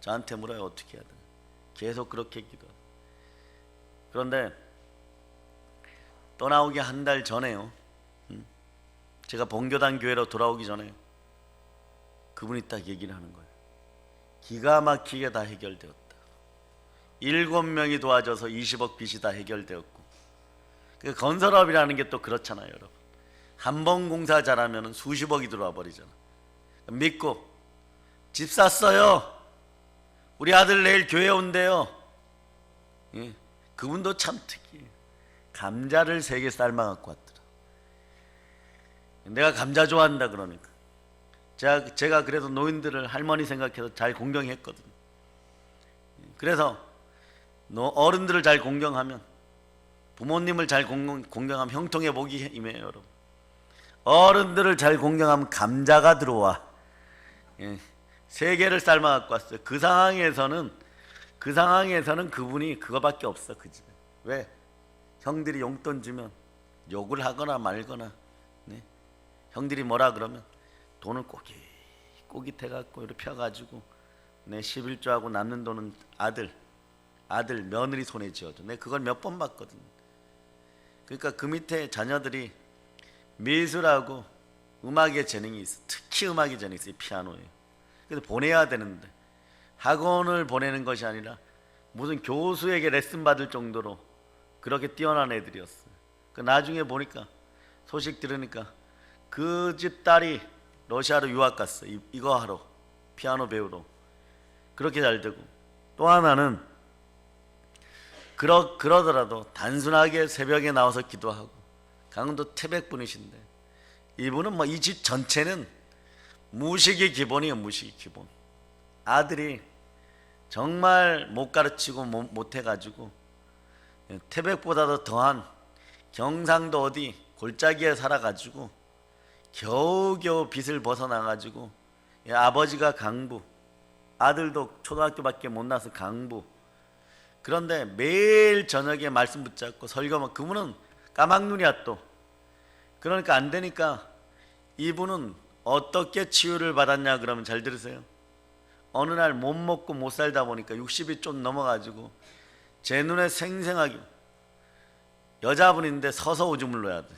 [SPEAKER 1] 저한테 물어요. 어떻게 해야 되나. 계속 그렇게 기도해요. 그런데 떠나오기 한 달 전에요, 제가 본교단 교회로 돌아오기 전에 그분이 딱 얘기를 하는 거예요. 기가 막히게 다 해결되었다. 7명이 도와줘서 20억 빚이 다 해결되었고, 그 건설업이라는 게 또 그렇잖아요, 여러분. 한 번 공사 잘하면 수십억이 들어와 버리잖아. 믿고 집 샀어요. 우리 아들 내일 교회 온대요. 예. 그분도 참 특이해요. 감자를 3개 삶아 갖고 왔더라. 내가 감자 좋아한다 그러니까 제가 그래도 노인들을 할머니 생각해서 잘 공경했거든. 그래서 어른들을 잘 공경하면, 부모님을 잘 공경하면 형통의 복이 임해요, 여러분. 어른들을 잘 공경하면 감자가 들어와. 예. 3개를 삶아 갖고 왔어요. 그 상황에서는 그분이 그거밖에 없어, 그 집에. 왜? 형들이 용돈 주면 욕을 하거나 말거나, 네? 형들이 뭐라 그러면 돈을 꼬깃꼬깃 해갖고 이렇게 펴가지고, 내 11조하고 남는 돈은 아들 며느리 손에 쥐어줘. 내가 그걸 몇 번 봤거든. 그러니까 그 밑에 자녀들이 미술하고 음악에 재능이 있어. 특히 음악에 재능이 있어요. 피아노에. 그래서 보내야 되는데 학원을 보내는 것이 아니라 무슨 교수에게 레슨 받을 정도로 그렇게 뛰어난 애들이었어요. 그 나중에 보니까, 소식 들으니까 그 집 딸이 러시아로 유학 갔어. 이거 하러, 피아노 배우러. 그렇게 잘 되고, 또 하나는 그러더라도 단순하게 새벽에 나와서 기도하고, 강원도 태백 분이신데 이분은 뭐 이 집 전체는 무식이 기본이에요. 무식이 기본. 아들이 정말 못 가르치고 못 해가지고 태백보다도 더한 경상도 어디 골짜기에 살아가지고 겨우겨우 빚을 벗어나가지고, 아버지가 강부, 아들도 초등학교밖에 못 나서 강부. 그런데 매일 저녁에 말씀 붙잡고 설교만, 그분은 까막눈이야 또. 그러니까 안 되니까 이분은 어떻게 치유를 받았냐 그러면 잘 들으세요. 어느 날 못 먹고 못 살다 보니까 60이 좀 넘어가지고 제 눈에 생생하게, 여자분인데 서서 오줌을 놓아야 돼.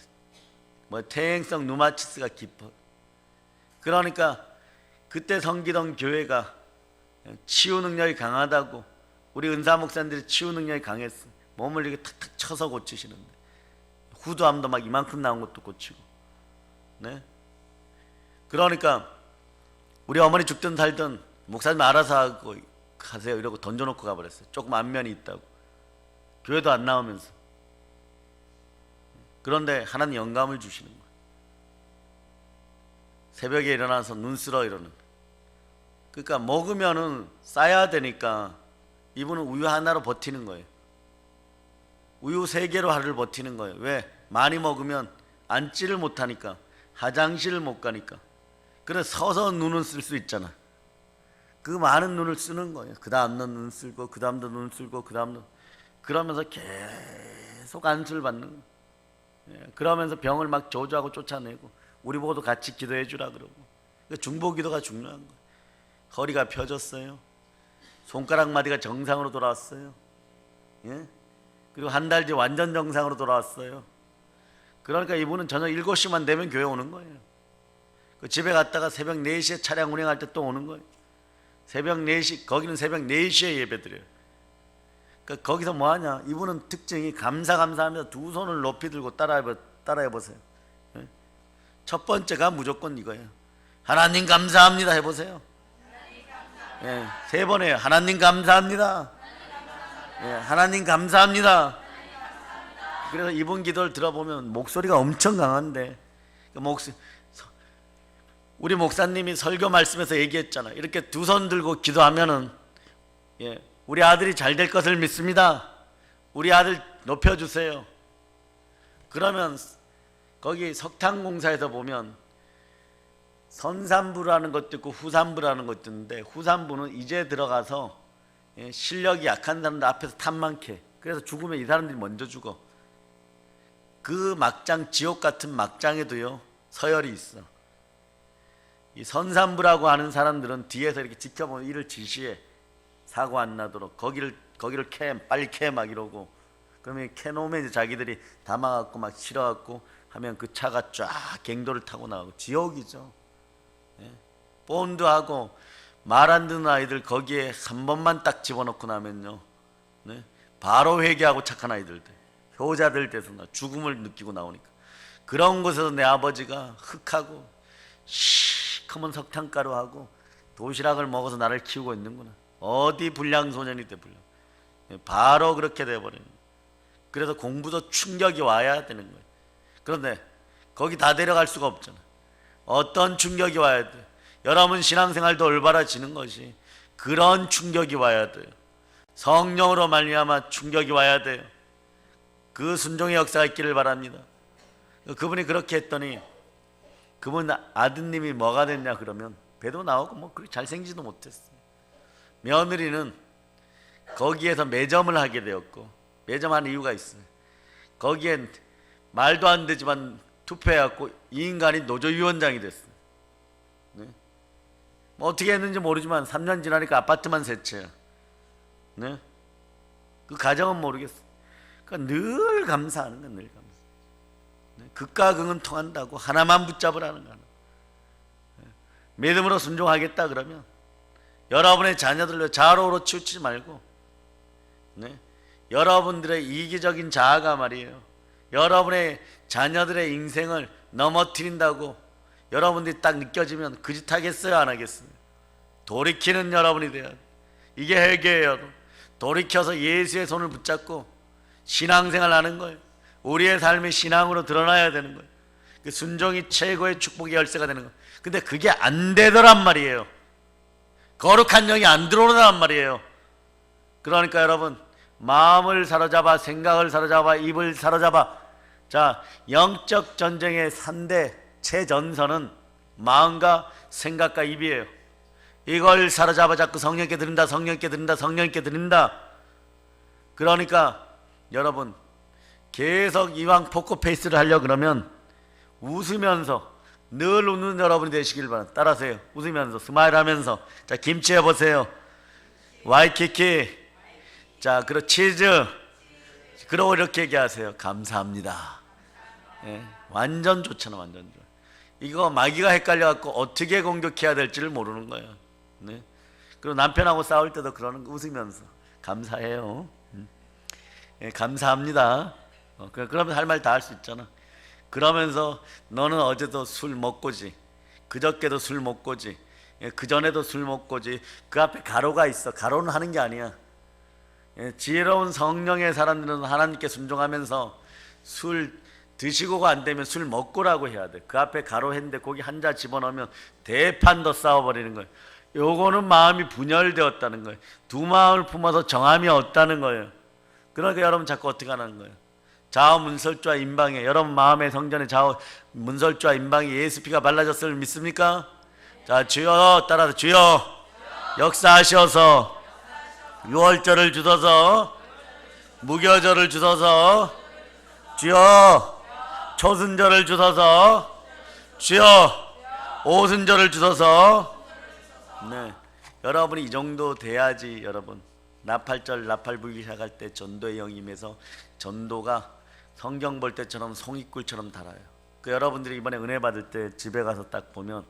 [SPEAKER 1] 뭐 퇴행성 누마티스가 깊어. 그러니까 그때 섬기던 교회가 치유 능력이 강하다고, 우리 은사 목사님들이 치유 능력이 강했어. 몸을 이렇게 탁탁 쳐서 고치시는데, 후두암도 막 이만큼 나온 것도 고치고. 네? 그러니까 우리 어머니 죽든 살든 목사님 알아서 하고 가세요 이러고 던져놓고 가버렸어요. 조금 안면이 있다고. 교회도 안 나오면서. 그런데 하나님 영감을 주시는 거예요. 새벽에 일어나서 눈 쓸어 이러는. 그러니까 먹으면은 싸야 되니까 이분은 우유 하나로 버티는 거예요. 우유 3개로 하루를 버티는 거예요. 왜? 많이 먹으면 앉지를 못하니까, 화장실을 못 가니까. 그래서 서서 눈을 쓸 수 있잖아. 그 많은 눈을 쓰는 거예요. 그 다음도 눈 쓸고, 그 다음도 눈 쓸고, 그 다음도. 그러면서 계속 안수를 받는 거예요. 예, 그러면서 병을 막 저주하고 쫓아내고, 우리 보고도 같이 기도해 주라 그러고. 그러니까 중보 기도가 중요한 거예요. 허리가 펴졌어요. 손가락 마디가 정상으로 돌아왔어요. 예? 그리고 한 달 뒤 완전 정상으로 돌아왔어요. 그러니까 이분은 저녁 7시만 되면 교회 오는 거예요. 그 집에 갔다가 새벽 4시에 차량 운행할 때 또 오는 거예요. 새벽 4시, 거기는 새벽 4시에 예배 드려요. 그러니까 거기서 뭐 하냐? 이분은 특징이 감사합니다. 두 손을 높이 들고 따라해 보세요. 예? 첫 번째가 무조건 이거예요. 하나님 감사합니다 해보세요. 예, 3번 해요. 하나님 감사합니다. 예, 하나님 감사합니다. 그래서 이분 기도를 들어보면 목소리가 엄청 강한데, 우리 목사님이 설교 말씀에서 얘기했잖아. 이렇게 두 손 들고 기도하면은, 예, 우리 아들이 잘 될 것을 믿습니다. 우리 아들 높여주세요. 그러면 거기 석탄공사에서 보면 선산부라는 것도 있고 후산부라는 것도 있는데, 후산부는 이제 들어가서 실력이 약한 사람들 앞에서 탐망케. 그래서 죽으면 이 사람들이 먼저 죽어. 그 막장, 지옥 같은 막장에도요 서열이 있어. 이 선산부라고 하는 사람들은 뒤에서 이렇게 지켜보면 이를 지시해. 사고 안 나도록 거기를 빨리 캐 막 이러고. 그러면 캐놓으면 이제 자기들이 담아갖고 막 실어갖고 하면 그 차가 쫙 갱도를 타고 나가고. 지옥이죠. 예? 본드하고 말 안 듣는 아이들 거기에 한 번만 딱 집어넣고 나면요, 네? 바로 회개하고 착한 아이들 돼. 효자들 돼서 죽음을 느끼고 나오니까. 그런 곳에서 내 아버지가 흙하고 시커먼 석탄가루하고 도시락을 먹어서 나를 키우고 있는구나. 어디 불량소년이 돼. 불량. 바로 그렇게 돼버리는 거예요. 그래서 공부도 충격이 와야 되는 거예요. 그런데 거기 다 데려갈 수가 없잖아. 어떤 충격이 와야 돼. 여러분 신앙생활도 올바라지는 것이 그런 충격이 와야 돼요. 성령으로 말미암아 충격이 와야 돼요. 그 순종의 역사가 있기를 바랍니다. 그분이 그렇게 했더니 그분 아드님이 뭐가 됐냐 그러면 배도 나오고 뭐 그렇게 잘생기지도 못했어요. 며느리는 거기에서 매점을 하게 되었고, 매점하는 이유가 있어요. 거기엔 말도 안 되지만 투표해갖고 이 인간이 노조위원장이 됐어요. 네? 뭐 어떻게 했는지 모르지만 3년 지나니까 아파트만 세 채야. 네? 그 가정은 모르겠어. 그러니까 늘 감사하는 거야, 늘 감사. 네? 극과 극은 통한다고 하나만 붙잡으라는 거야. 네? 믿음으로 순종하겠다 그러면 여러분의 자녀들로 자로우로 치우치지 말고, 네? 여러분들의 이기적인 자아가 말이에요, 여러분의 자녀들의 인생을 넘어뜨린다고 여러분들이 딱 느껴지면 그 짓 하겠어요, 안 하겠어요? 돌이키는 여러분이 돼야 돼. 이게 회개예요. 돌이켜서 예수의 손을 붙잡고 신앙생활 하는 거예요. 우리의 삶이 신앙으로 드러나야 되는 거예요. 그 순종이 최고의 축복의 열쇠가 되는 거예요. 근데 그게 안 되더란 말이에요. 거룩한 영이 안 들어오더란 말이에요. 그러니까 여러분, 마음을 사로잡아, 생각을 사로잡아, 입을 사로잡아. 자, 영적 전쟁의 3대 최전선은 마음과 생각과 입이에요. 이걸 사로잡아 잡고 성령께 드린다, 성령께 드린다, 성령께 드린다. 그러니까 여러분, 계속 이왕 포커페이스를 하려고 그러면 웃으면서 늘 웃는 여러분이 되시길 바랍니다. 따라하세요. 웃으면서, 스마일 하면서. 자, 김치 해보세요. 와이키키. 자, 그리고 치즈. 그러고 이렇게 얘기하세요. 감사합니다. 예, 완전 좋잖아, 완전 좋아. 이거 마귀가 헷갈려갖고 어떻게 공격해야 될지를 모르는 거예요. 네? 그리고 남편하고 싸울 때도 그러는 거, 웃으면서. 감사해요. 예, 감사합니다. 그러면 할 말 다 할 수 있잖아. 그러면서 너는 어제도 술 먹고지, 그저께도 술 먹고지, 그전에도 술 먹고지. 그 앞에 가로가 있어. 가로는 하는 게 아니야. 지혜로운 성령의 사람들은 하나님께 순종하면서 술 드시고가 안 되면 술 먹고라고 해야 돼. 그 앞에 가로했는데 거기 한자 집어넣으면 대판 더 싸워버리는 거예요. 요거는 마음이 분열되었다는 거예요. 두 마음을 품어서 정함이 없다는 거예요. 그러니까 여러분 자꾸 어떻게 하는 거예요? 좌우 문설주와 임방에, 여러분 마음의 성전에 좌우 문설주와 임방에 예수 피가 발라졌을 믿습니까? 자, 주여 따라서, 주여 역사하셔서 유월절을 주소서, 무교절을 주소서, 주여 초순절을 주소서, 주여 오순절을 주소서. 네, 여러분이 이 정도 돼야지. 여러분 나팔절 나팔불기 시작할 때 전도의 영임에서 전도가 성경 볼 때처럼 송이꿀처럼 달아요. 그 여러분들이 이번에 은혜 받을 때 집에 가서 딱 보면,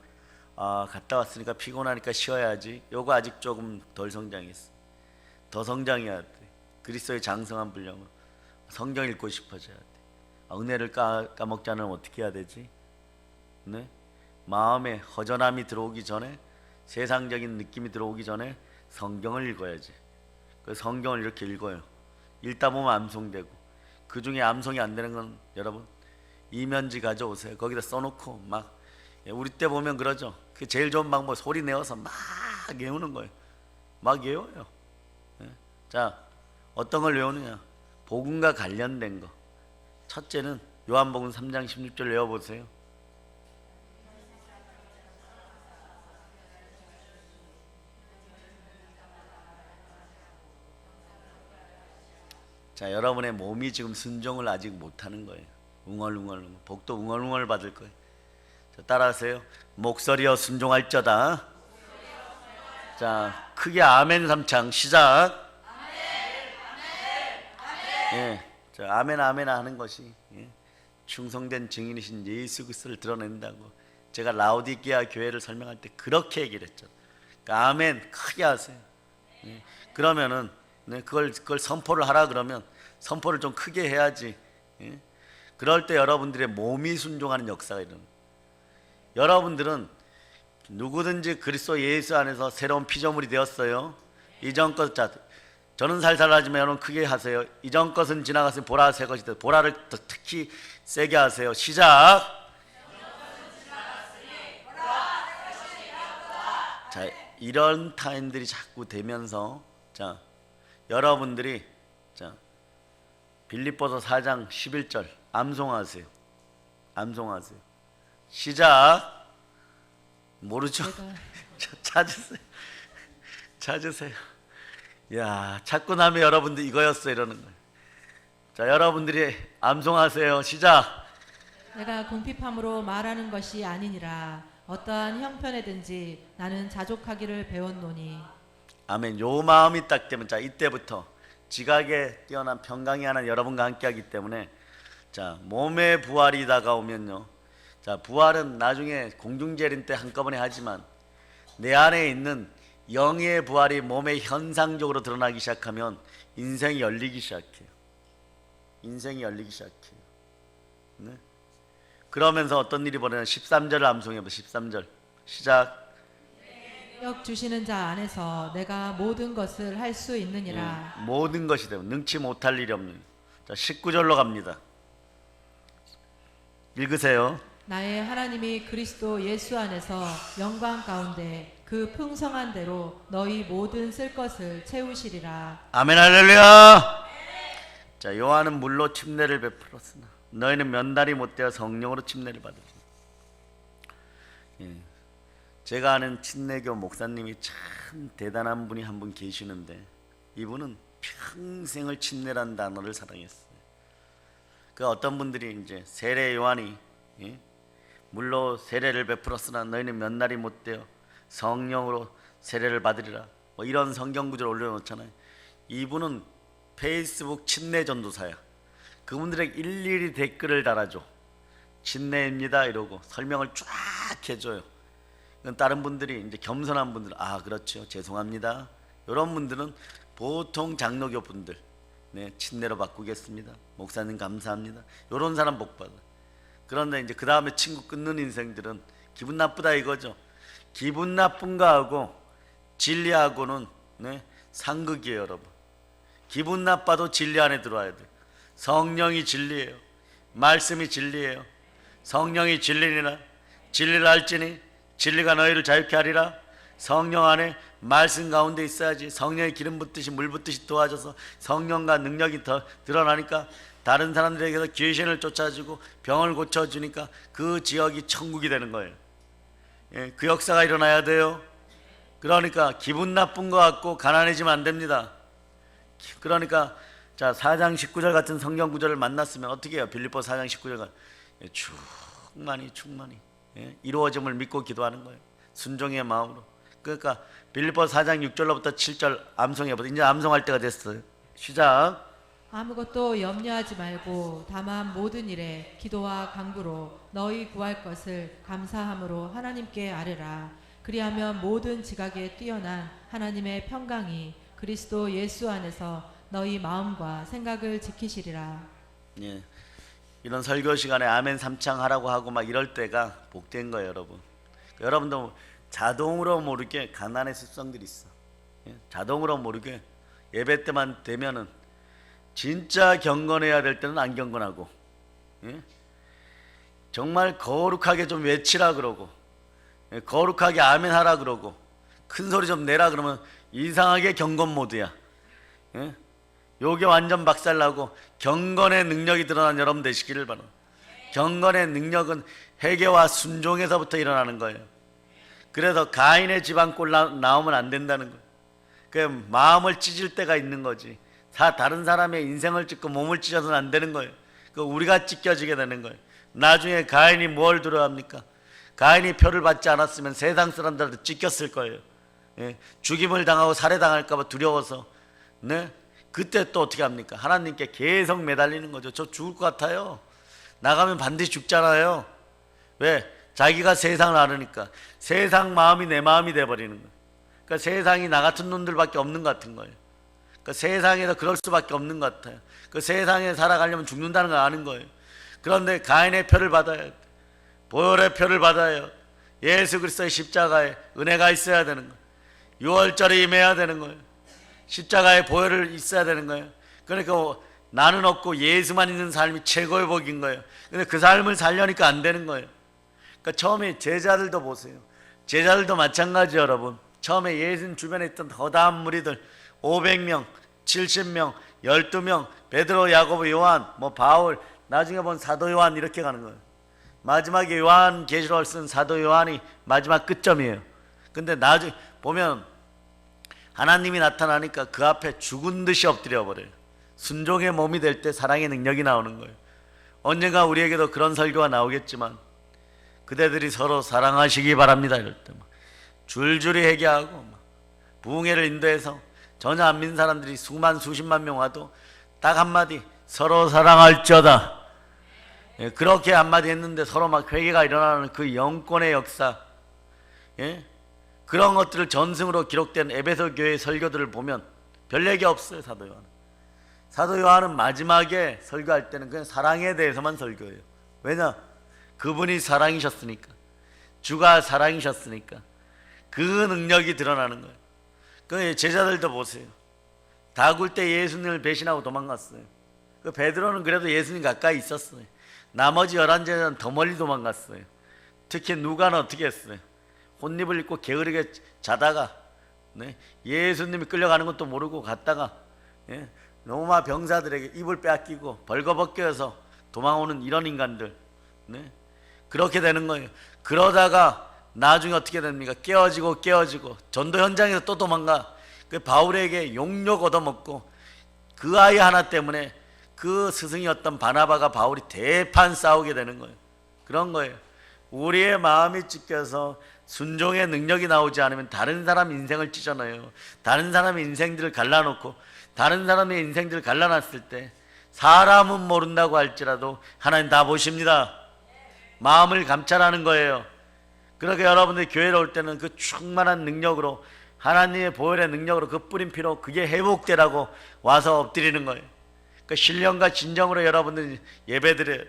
[SPEAKER 1] 아, 갔다 왔으니까 피곤하니까 쉬어야지. 요거 아직 조금 덜 성장했어. 더 성장해야 돼. 그리스도의 장성한 분량으로 성경 읽고 싶어져야 돼. 아, 은혜를 까먹지 않으면 어떻게 해야 되지? 네? 마음에 허전함이 들어오기 전에, 세상적인 느낌이 들어오기 전에 성경을 읽어야지. 그 성경을 이렇게 읽어요. 읽다 보면 암송되고, 그 중에 암송이 안 되는 건 여러분 이면지 가져오세요. 거기다 써놓고 막, 우리 때 보면 그러죠. 그 제일 좋은 방법, 소리 내어서 막 외우는 거예요. 막 외워요. 자, 어떤 걸 외우느냐? 복음과 관련된 거. 첫째는 요한복음 3장 16절 외워보세요. 자, 여러분의 몸이 지금 순종을 아직 못하는 거예요. 웅얼웅얼, 복도 웅얼웅얼 받을 거예요. 자, 따라하세요. 목소리여 순종할저다. 자, 크게 아멘 3창 시작. 예, 자, 아멘 아멘 하는 것이, 충성된 증인이신 예수 그리스도를 드러낸다고 제가 라오디게아 교회를 설명할 때 그렇게 얘기를 했죠. 그러니까 아멘 크게 하세요. 그러면은 그걸 선포를 하라 그러면 선포를 좀 크게 해야지. 그럴 때 여러분들의 몸이 순종하는 역사가 일어나요. 여러분들은 누구든지 그리스도 예수 안에서 새로운 피조물이 되었어요. 이전 것, 자, 저는 살살하지만 여러분 크게 하세요. 이전 것은 지나갔으니 보라 새 것이 되었다. 보라를 특히 세게 하세요. 시작. 자, 이런 타임들이 자꾸 되면서, 자, 여러분들이, 자, 빌립보서 4장 11절 암송하세요. 암송하세요. 시작. 모르죠? 찾으세요. 찾으세요. 야, 찾고 나면 여러분들 이거였어 이러는 거예요. 자, 여러분들이 암송하세요. 시작.
[SPEAKER 2] 내가 궁핍함으로 말하는 것이 아니니라. 어떠한 형편에든지 나는 자족하기를 배웠노니.
[SPEAKER 1] 아멘. 요 마음이 딱 되면, 자, 이때부터 지각에 뛰어난 평강이 하나 여러분과 함께하기 때문에, 자, 몸의 부활이 다가오면요, 자, 부활은 나중에 공중재림 때 한꺼번에 하지만 내 안에 있는 영의 부활이 몸에 현상적으로 드러나기 시작하면 인생이 열리기 시작해요. 인생이 열리기 시작해요. 네? 그러면서 어떤 일이 벌어지냐. 13절을 암송해봐. 13절 시작.
[SPEAKER 2] 역 주시는 자 안에서 내가 모든 것을 할 수 있느니라.
[SPEAKER 1] 모든 것이 되면 능치 못할 일이 없는. 자, 19절로 갑니다. 읽으세요.
[SPEAKER 2] 나의 하나님이 그리스도 예수 안에서 영광 가운데 그 풍성한 대로 너희 모든 쓸 것을 채우시리라.
[SPEAKER 1] 아멘 할렐루야. 자, 요한은 물로 침례를 베풀었으나 너희는 면달이 못되어 성령으로 침례를 받으리라. 제가 아는 침례교 목사님이 참 대단한 분이 한 분 계시는데, 이분은 평생을 침례란 단어를 사랑했어요. 그 어떤 분들이 이제 세례 요한이, 물로 세례를 베풀었으나 너희는 면날이 못되어 성령으로 세례를 받으리라, 뭐 이런 성경 구절을 올려놓잖아요. 이분은 페이스북 침례 전도사야. 그분들에게 일일이 댓글을 달아줘. 침례입니다 이러고 설명을 쫙 해줘요. 다른 분들이, 이제 겸손한 분들, 아 그렇죠, 죄송합니다, 이런 분들은 보통 장로교 분들, 네, 침례로 바꾸겠습니다, 목사님 감사합니다, 이런 사람 복 받아. 그런데 이제 그 다음에 친구 끊는 인생들은 기분 나쁘다 이거죠. 기분 나쁜 거하고 진리하고는 상극이에요, 여러분. 기분 나빠도 진리 안에 들어와야 돼. 성령이 진리예요. 말씀이 진리예요. 성령이 진리니라. 진리를 알지니 진리가 너희를 자유케 하리라. 성령 안에 말씀 가운데 있어야지. 성령의 기름 붓듯이 물 붓듯이 도와줘서 성령과 능력이 더 드러나니까 다른 사람들에게서 귀신을 쫓아주고 병을 고쳐주니까 그 지역이 천국이 되는 거예요. 그 역사가 일어나야 돼요. 그러니까 기분 나쁜 것 같고 가난해지면 안 됩니다. 그러니까 자 4장 19절 같은 성경 구절을 만났으면 어떻게 해요? 빌립보 4장 19절가 충만히 이루어짐을 믿고 기도하는 거예요. 순종의 마음으로. 그러니까 빌립보 4장 6절로부터 7절 암송해보세요. 이제 암송할 때가 됐어요. 시작.
[SPEAKER 2] 아무것도 염려하지 말고 다만 모든 일에 기도와 간구로 너희 구할 것을 감사함으로 하나님께 아뢰라. 그리하면 모든 지각에 뛰어난 하나님의 평강이 그리스도 예수 안에서 너희 마음과 생각을 지키시리라.
[SPEAKER 1] 예, 이런 설교 시간에 아멘 삼창 하라고 하고 막 이럴 때가 복된 거예요, 여러분. 여러분도 자동으로 모르게 가난의 습성들이 있어. 자동으로 모르게 예배 때만 되면은 진짜 경건해야 될 때는 안 경건하고, 정말 거룩하게 좀 외치라 그러고, 거룩하게 아멘 하라 그러고, 큰 소리 좀 내라 그러면 이상하게 경건 모드야. 요게 완전 박살나고 경건의 능력이 드러난 여러분 되시기를 바랍니다. 경건의 능력은 회개와 순종에서부터 일어나는 거예요. 그래서 가인의 집안 꼴 나오면 안 된다는 거예요. 그 마음을 찢을 때가 있는 거지. 다른 사람의 인생을 찢고 몸을 찢어서는 안 되는 거예요. 그 우리가 찢겨지게 되는 거예요. 나중에 가인이 뭘 두려워합니까? 가인이 표를 받지 않았으면 세상 사람들한테 찢겼을 거예요. 죽임을 당하고 살해당할까 봐 두려워서. 그때 또 어떻게 합니까? 하나님께 계속 매달리는 거죠. 저 죽을 것 같아요. 나가면 반드시 죽잖아요. 왜? 자기가 세상을 알으니까. 세상 마음이 내 마음이 돼버리는 거예요. 그러니까 세상이 나 같은 놈들밖에 없는 것 같은 거예요. 그러니까 세상에서 그럴 수밖에 없는 것 같아요. 그 세상에 살아가려면 죽는다는 걸 아는 거예요. 그런데 가인의 표를 받아야 돼. 보혈의 표를 받아야 해요. 예수 그리스도의 십자가에 은혜가 있어야 되는 거예요. 유월절에 임해야 되는 거예요. 십자가에 보혈을 있어야 되는 거예요. 그러니까 나는 없고 예수만 있는 삶이 최고의 복인 거예요. 근데 그 삶을 살려니까 안 되는 거예요. 그러니까 처음에 제자들도 보세요. 제자들도 마찬가지 여러분. 처음에 예수님 주변에 있던 허다한 무리들 500명, 70명, 12명, 베드로, 야고보, 요한, 바울, 나중에 본 사도 요한 이렇게 가는 거예요. 마지막에 요한 계시록을 쓴 사도 요한이 마지막 끝점이에요. 근데 나중에 보면 하나님이 나타나니까 그 앞에 죽은 듯이 엎드려 버려요. 순종의 몸이 될 때 사랑의 능력이 나오는 거예요. 언젠가 우리에게도 그런 설교가 나오겠지만 그대들이 서로 사랑하시기 바랍니다 이럴 때 막 줄줄이 회개하고 부흥회를 인도해서 전혀 안 믿는 사람들이 수십만 명 와도 딱 한마디 서로 사랑할지어다. 그렇게 한마디 했는데 서로 막 회개가 일어나는 그 영권의 역사, 그런 것들을 전승으로 기록된 에베소 교회의 설교들을 보면 별 얘기 없어요. 사도 요한은. 사도 요한은 마지막에 설교할 때는 그냥 사랑에 대해서만 설교해요. 왜냐? 그분이 사랑이셨으니까. 주가 사랑이셨으니까. 그 능력이 드러나는 거예요. 그 제자들도 보세요. 다 굴 때 예수님을 배신하고 도망갔어요. 그 베드로는 그래도 예수님 가까이 있었어요. 나머지 11제자는 더 멀리 도망갔어요. 특히 누가는 어떻게 했어요? 혼입을 입고 게으르게 자다가 예수님이 끌려가는 것도 모르고 갔다가 로마 병사들에게 입을 빼앗기고 벌거벗겨서 도망오는 이런 인간들, 그렇게 되는 거예요. 그러다가 나중에 어떻게 됩니까? 깨어지고 전도 현장에서 또 도망가. 그 바울에게 용력 얻어먹고 그 아이 하나 때문에 그 스승이었던 바나바가 바울이 대판 싸우게 되는 거예요. 그런 거예요. 우리의 마음이 찢겨서 순종의 능력이 나오지 않으면 다른 사람 인생을 찢어놔요. 다른 사람의 인생들을 갈라놓고 다른 사람의 인생들을 갈라놨을 때 사람은 모른다고 할지라도 하나님 다 보십니다. 마음을 감찰하는 거예요. 그렇게 여러분들이 교회로 올 때는 그 충만한 능력으로 하나님의 보혈의 능력으로 그 뿌린 피로 그게 회복되라고 와서 엎드리는 거예요. 그 신령과 진정으로 여러분들이 예배드려요.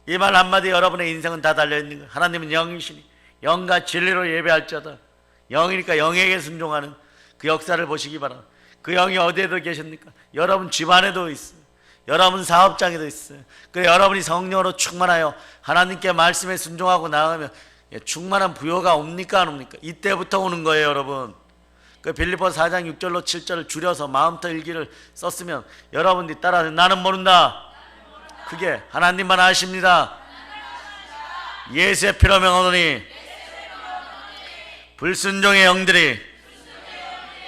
[SPEAKER 1] 이 말 한마디 여러분의 인생은 다 달려있는 거예요. 하나님은 영이시니 영과 진리로 예배할자다. 영이니까 영에게 순종하는 그 역사를 보시기 바랍니다. 그 영이 어디에도 계십니까? 여러분 집안에도 있어요. 여러분 사업장에도 있어요. 그래 여러분이 성령으로 충만하여 하나님께 말씀에 순종하고 나가면 충만한 부요가 옵니까 안 옵니까? 이때부터 오는 거예요 여러분. 그 빌립보서 4장 6절로 7절을 줄여서 마음부터 일기를 썼으면 여러분들이 따라서 나는 모른다. 그게 하나님만 아십니다. 예수의 피로 명하노니 불순종의 영들이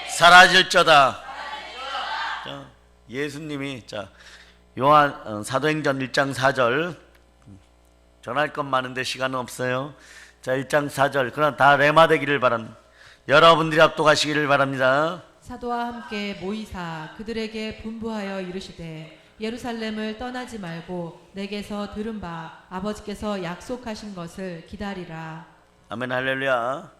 [SPEAKER 1] 사라질저다. 예수님이 요한 사도행전 1장 4절 전할 것 많은데 시간은 없어요. 1장 4절 그러나 다 레마 되기를 바랍니다. 여러분들이 압도하시기를 바랍니다.
[SPEAKER 2] 사도와 함께 모이사 그들에게 분부하여 이르시되 예루살렘을 떠나지 말고 내게서 들은 바 아버지께서 약속하신 것을 기다리라.
[SPEAKER 1] 아멘 할렐루야.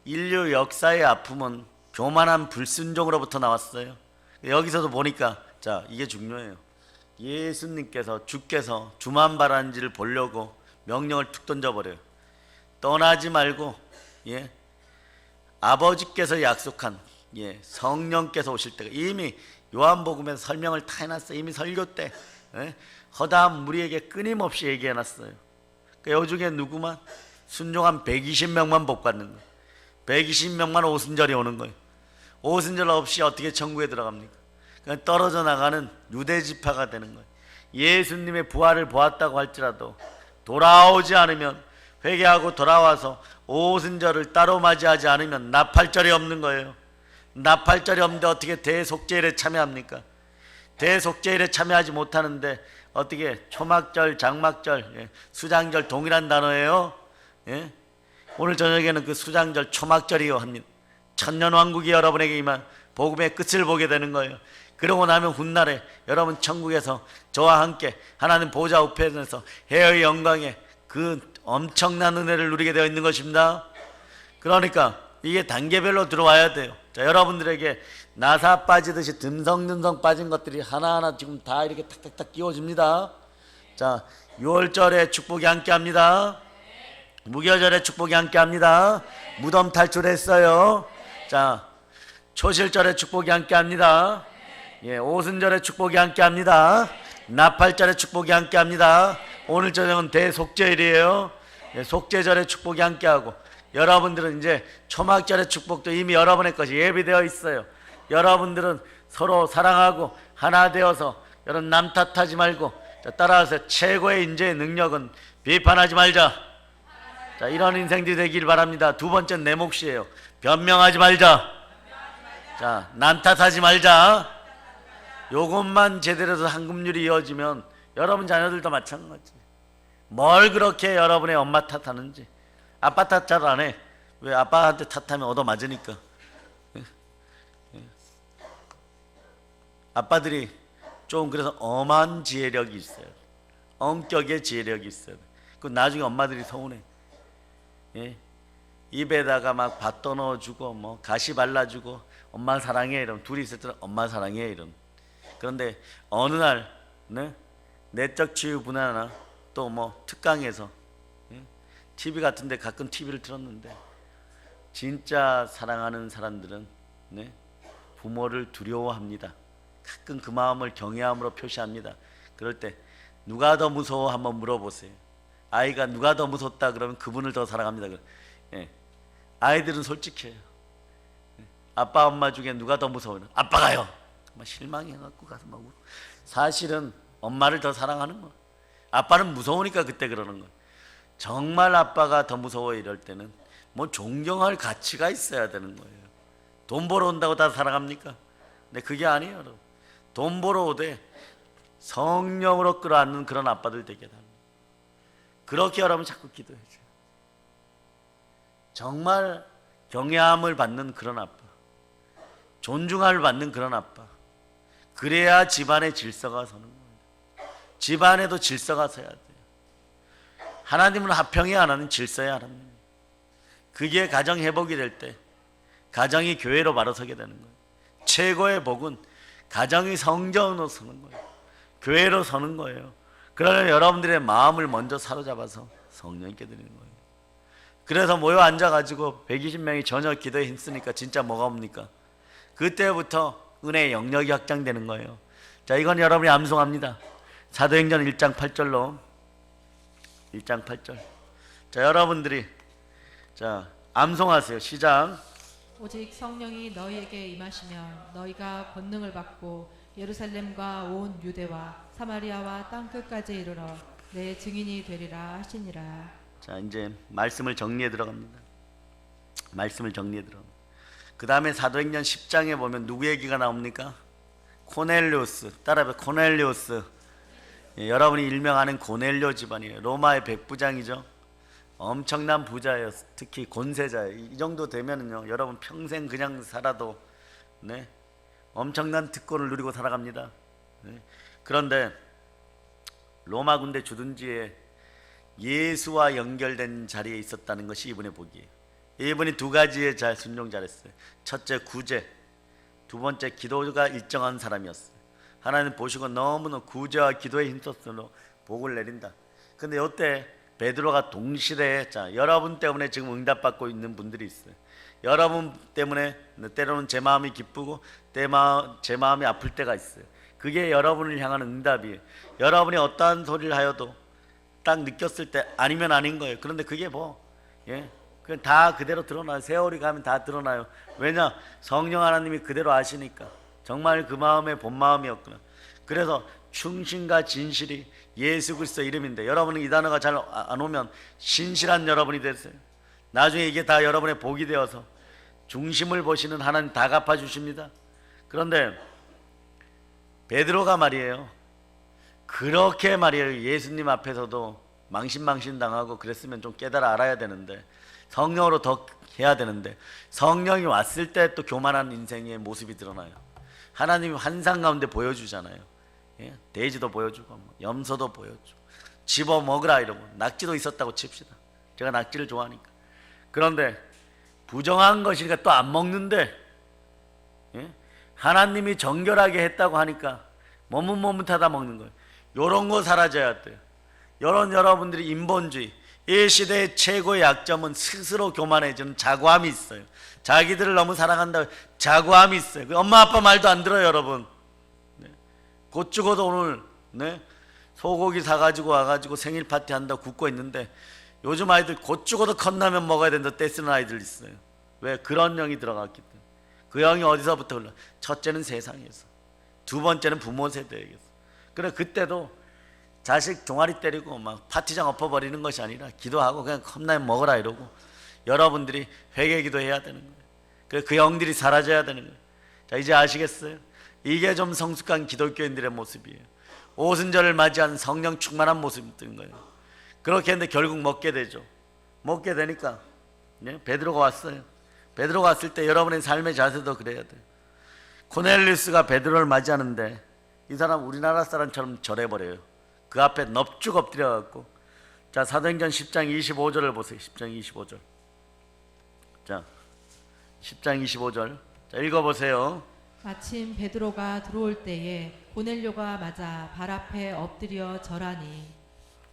[SPEAKER 1] 인류 역사의 아픔은 교만한 불순종으로부터 나왔어요. 여기서도 보니까 이게 중요해요. 예수님께서 주께서 주만 바라는지를 보려고 명령을 툭 던져버려요. 떠나지 말고 아버지께서 약속한 성령께서 오실 때가 이미 요한복음에서 설명을 다 해놨어요. 이미 설교 때 허다한 무리에게 끊임없이 얘기해놨어요. 요 중에 누구만 순종한 120명만 복받는 거예요. 120명만 오순절이 오는 거예요. 오순절 없이 어떻게 천국에 들어갑니까? 그냥 떨어져 나가는 유대 지파가 되는 거예요. 예수님의 부활을 보았다고 할지라도 돌아오지 않으면 회개하고 돌아와서 오순절을 따로 맞이하지 않으면 나팔절이 없는 거예요. 나팔절이 없는데 어떻게 대속죄일에 참여합니까? 대속죄일에 참여하지 못하는데 어떻게 초막절, 장막절, 수장절 동일한 단어예요. 오늘 저녁에는 그 수장절, 초막절이요 합니다. 천년왕국이 여러분에게 임한 복음의 끝을 보게 되는 거예요. 그러고 나면 훗날에 여러분 천국에서 저와 함께 하나님 보좌 우편에서 해의 영광에 그 엄청난 은혜를 누리게 되어 있는 것입니다. 그러니까 이게 단계별로 들어와야 돼요. 여러분들에게 나사 빠지듯이 듬성듬성 빠진 것들이 하나하나 지금 다 이렇게 탁탁탁 끼워집니다. 6월절에 축복이 함께합니다. 무교절에 축복이 함께합니다. 무덤 탈출했어요. 초실절에 축복이 함께합니다. 오순절에 축복이 함께합니다. 나팔절에 축복이 함께합니다. 오늘 저녁은 대속죄일이에요. 속죄절에 축복이 함께하고 여러분들은 이제 초막절의 축복도 이미 여러분의 것이 예비되어 있어요. 여러분들은 서로 사랑하고 하나 되어서 여러분 남 탓하지 말고 따라서 최고의 인재의 능력은 비판하지 말자. 이런 인생들이 되길 바랍니다. 두 번째는 내 몫이에요. 변명하지 말자. 남 탓하지 말자. 요것만 제대로 해서 한금률이 이어지면 여러분 자녀들도 마찬가지. 뭘 그렇게 여러분의 엄마 탓하는지. 아빠 탓 잘 안 해. 왜? 아빠한테 탓하면 얻어맞으니까. 아빠들이 좀 그래서 엄한 지혜력이 있어요. 엄격의 지혜력이 있어요. 그 나중에 엄마들이 서운해. 입에다가 막 밥 떠넣어주고 뭐 가시 발라주고 엄마 사랑해 이러면 둘이 있을 때는 엄마 사랑해 이러면. 그런데 어느 날 내적 치유 분야나 또 뭐 특강에서 TV 같은데 가끔 TV를 틀었는데 진짜 사랑하는 사람들은 부모를 두려워합니다. 가끔 그 마음을 경외함으로 표시합니다. 그럴 때 누가 더 무서워 한번 물어보세요. 아이가 누가 더 무섭다 그러면 그분을 더 사랑합니다. 아이들은 솔직해요. 아빠 엄마 중에 누가 더 무서워요? 아빠가요. 실망해갖고 가서 막 울어. 사실은 엄마를 더 사랑하는 거예요. 아빠는 무서우니까 그때 그러는 거예요. 정말 아빠가 더 무서워 이럴 때는 뭐 존경할 가치가 있어야 되는 거예요. 돈 벌어 온다고 다 사랑합니까? 근데 그게 아니에요 여러분. 돈 벌어 오되 성령으로 끌어안는 그런 아빠들 되게 됩니다. 그렇게 여러분 자꾸 기도해줘요. 정말 경외함을 받는 그런 아빠, 존중함을 받는 그런 아빠. 그래야 집안의 질서가 서는 거예요. 집안에도 질서가 서야 돼요. 하나님은 화평이 하나는 질서의 하나님. 그게 가정 회복이 될 때 가정이 교회로 바로 서게 되는 거예요. 최고의 복은 가정이 성전으로 서는 거예요. 교회로 서는 거예요. 그러면 여러분들의 마음을 먼저 사로잡아서 성령께 드리는 거예요. 그래서 모여 앉아가지고 120명이 저녁 기도에 힘쓰니까 진짜 뭐가 옵니까? 그때부터 은혜의 영역이 확장되는 거예요. 자, 이건 여러분이 암송합니다. 사도행전 1장 8절로 1장 8절. 자, 여러분들이 자 암송하세요. 시작.
[SPEAKER 2] 오직 성령이 너희에게 임하시면 너희가 권능을 받고 예루살렘과 온 유대와 사마리아와 땅 끝까지 이르러 내 증인이 되리라 하시니라.
[SPEAKER 1] 자, 이제 말씀을 정리해 들어갑니다. 말씀을 정리해 들어. 그 다음에 사도행전 10장에 보면 누구 얘기가 나옵니까? 코넬리오스. 따라해. 코넬리오스. 예, 여러분이 일명 아는 고넬료 집안이에요. 로마의 백부장이죠. 엄청난 부자예요. 특히 권세자예요. 이 정도 되면은요, 여러분 평생 그냥 살아도 네, 엄청난 특권을 누리고 살아갑니다. 네. 그런데 로마 군대 주둔지에 예수와 연결된 자리에 있었다는 것이 이분의 복이에요. 이분이 두 가지에 잘 순종 잘했어요. 첫째 구제, 두 번째 기도가 일정한 사람이었어요. 하나님 보시고 너무나 구제와 기도에 힘썼으므로 복을 내린다. 근데 이때 베드로가 동시대에 자, 여러분 때문에 지금 응답받고 있는 분들이 있어요. 여러분 때문에 때로는 제 마음이 기쁘고 제 마음이 아플 때가 있어요. 그게 여러분을 향한 응답이에요. 여러분이 어떠한 소리를 하여도 딱 느꼈을 때 아니면 아닌 거예요. 그런데 그게 뭐 예, 그냥 다 그대로 드러나요. 세월이 가면 다 드러나요. 왜냐? 성령 하나님이 그대로 아시니까. 정말 그 마음의 본 마음이었구나. 그래서 충신과 진실이 예수 그리스도 이름인데, 여러분은 이 단어가 잘 안 오면 신실한 여러분이 되세요. 나중에 이게 다 여러분의 복이 되어서 중심을 보시는 하나님 다 갚아주십니다. 그런데 베드로가 말이에요, 그렇게 말이에요, 예수님 앞에서도 망신망신 당하고 그랬으면 좀 깨달아 알아야 되는데, 성령으로 더 해야 되는데, 성령이 왔을 때 또 교만한 인생의 모습이 드러나요. 하나님이 환상 가운데 보여주잖아요. 예? 돼지도 보여주고 염소도 보여주고 집어먹으라 이러고, 낙지도 있었다고 칩시다. 제가 낙지를 좋아하니까. 그런데 부정한 것이니까 또 안 먹는데, 예? 하나님이 정결하게 했다고 하니까 머뭇머뭇하다 먹는 거예요. 요런 거 사라져야 돼요. 요런 여러분들이 인본주의, 이 시대의 최고의 약점은 스스로 교만해지는 자고함이 있어요. 자기들을 너무 사랑한다고 자고함이 있어요. 엄마 아빠 말도 안 들어요, 여러분. 네. 곧 죽어도 오늘 네? 소고기 사가지고 와가지고 생일 파티 한다고 굽고 있는데, 요즘 아이들 곧 죽어도 컵라면 먹어야 된다 떼쓰는 아이들 있어요. 왜? 그런 영이 들어갔기 때문에. 그 영이 어디서부터 흘러? 첫째는 세상에서, 두 번째는 부모 세대에게서. 그래, 그때도 자식 종아리 때리고 막 파티장 엎어버리는 것이 아니라 기도하고 그냥 컵라면 먹어라 이러고, 여러분들이 회개 기도해야 되는 거예요. 그래, 그 영들이 사라져야 되는 거예요. 자, 이제 아시겠어요? 이게 좀 성숙한 기독교인들의 모습이에요. 오순절을 맞이한 성령 충만한 모습이 뜬 거예요. 그렇게 했는데 결국 먹게 되죠. 먹게 되니까 네? 베드로가 왔어요. 베드로가 왔을 때 여러분의 삶의 자세도 그래야 돼요. 코넬리우스가 베드로를 맞이하는데 이 사람 우리나라 사람처럼 절해버려요. 그 앞에 넙죽 엎드려갖고. 자, 사도행전 10장 25절을 보세요. 10장 25절. 자, 10장 25절. 자, 읽어보세요.
[SPEAKER 2] 마침 베드로가 들어올 때에 고넬료가 맞아 발 앞에 엎드려 절하니.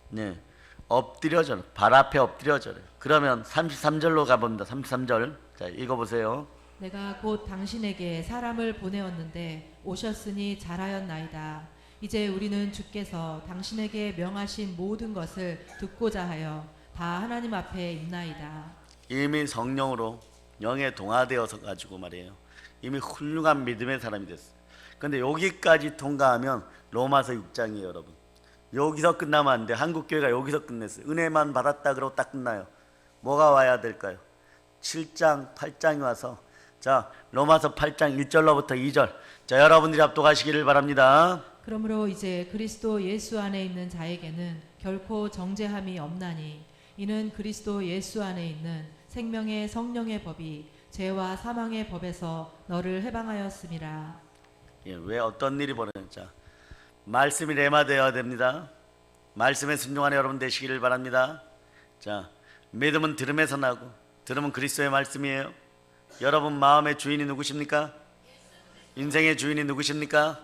[SPEAKER 1] 네, 엎드려 절, 발 앞에 엎드려 절해. 그러면 33절로 가봅니다. 33절. 자, 읽어보세요.
[SPEAKER 2] 내가 곧 당신에게 사람을 보내었는데 오셨으니 잘하였나이다. 이제 우리는 주께서 당신에게 명하신 모든 것을 듣고자 하여 다 하나님 앞에 있나이다. 이미
[SPEAKER 1] 성령으로 영에 동화되어서 가지고 말이에요, 이미 훌륭한 믿음의 사람이 됐어요. 근데 여기까지 통과하면 로마서 6장이에요, 여러분. 여기서 끝나면 안 돼. 한국교회가 여기서 끝냈어요. 은혜만 받았다 그러고 딱 끝나요. 뭐가 와야 될까요? 7장, 8장이 와서, 자, 로마서 8장 1절로부터 2절. 자, 여러분들이 압독하시기를 바랍니다.
[SPEAKER 2] 그러므로 이제 그리스도 예수 안에 있는 자에게는 결코 정죄함이 없나니, 이는 그리스도 예수 안에 있는 생명의 성령의 법이 죄와 사망의 법에서 너를 해방하였음이라.
[SPEAKER 1] 예, 왜 어떤 일이 벌어졌는지. 말씀이 레마되어야 됩니다. 말씀에 순종하는 여러분 되시기를 바랍니다. 자, 믿음은 들음에서 나고 들음은 그리스도의 말씀이에요. 여러분 마음의 주인이 누구십니까? 인생의 주인이 누구십니까?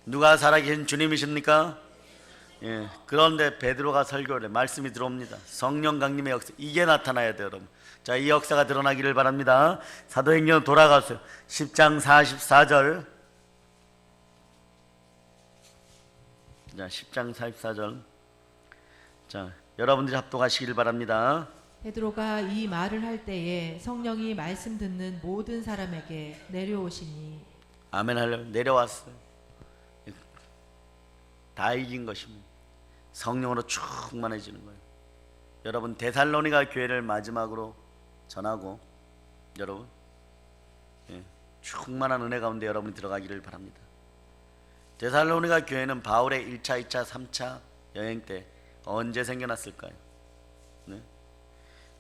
[SPEAKER 1] 누가 살아계신 주님이십니까? 예, 그런데 베드로가 설교를 해. 말씀이 들어옵니다. 성령 강림의 역사, 이게 나타나야 돼요, 여러분. 자, 이 역사가 드러나기를 바랍니다. 사도행전 돌아가세요. 10장 44절. 자, 10장 44절. 자, 여러분들이 합독하시길 바랍니다.
[SPEAKER 2] 베드로가 이 말을 할 때에 성령이 말씀 듣는 모든 사람에게 내려오시니.
[SPEAKER 1] 아멘 할렐루야. 내려왔어요. 다 이긴 것입니다. 성령으로 충만해지는 거예요. 여러분, 데살로니가 교회를 마지막으로 전하고 여러분, 충만한 은혜 가운데 여러분이 들어가기를 바랍니다. 데살로니가 교회는 바울의 1차, 2차, 3차 여행 때 언제 생겨났을까요? 네?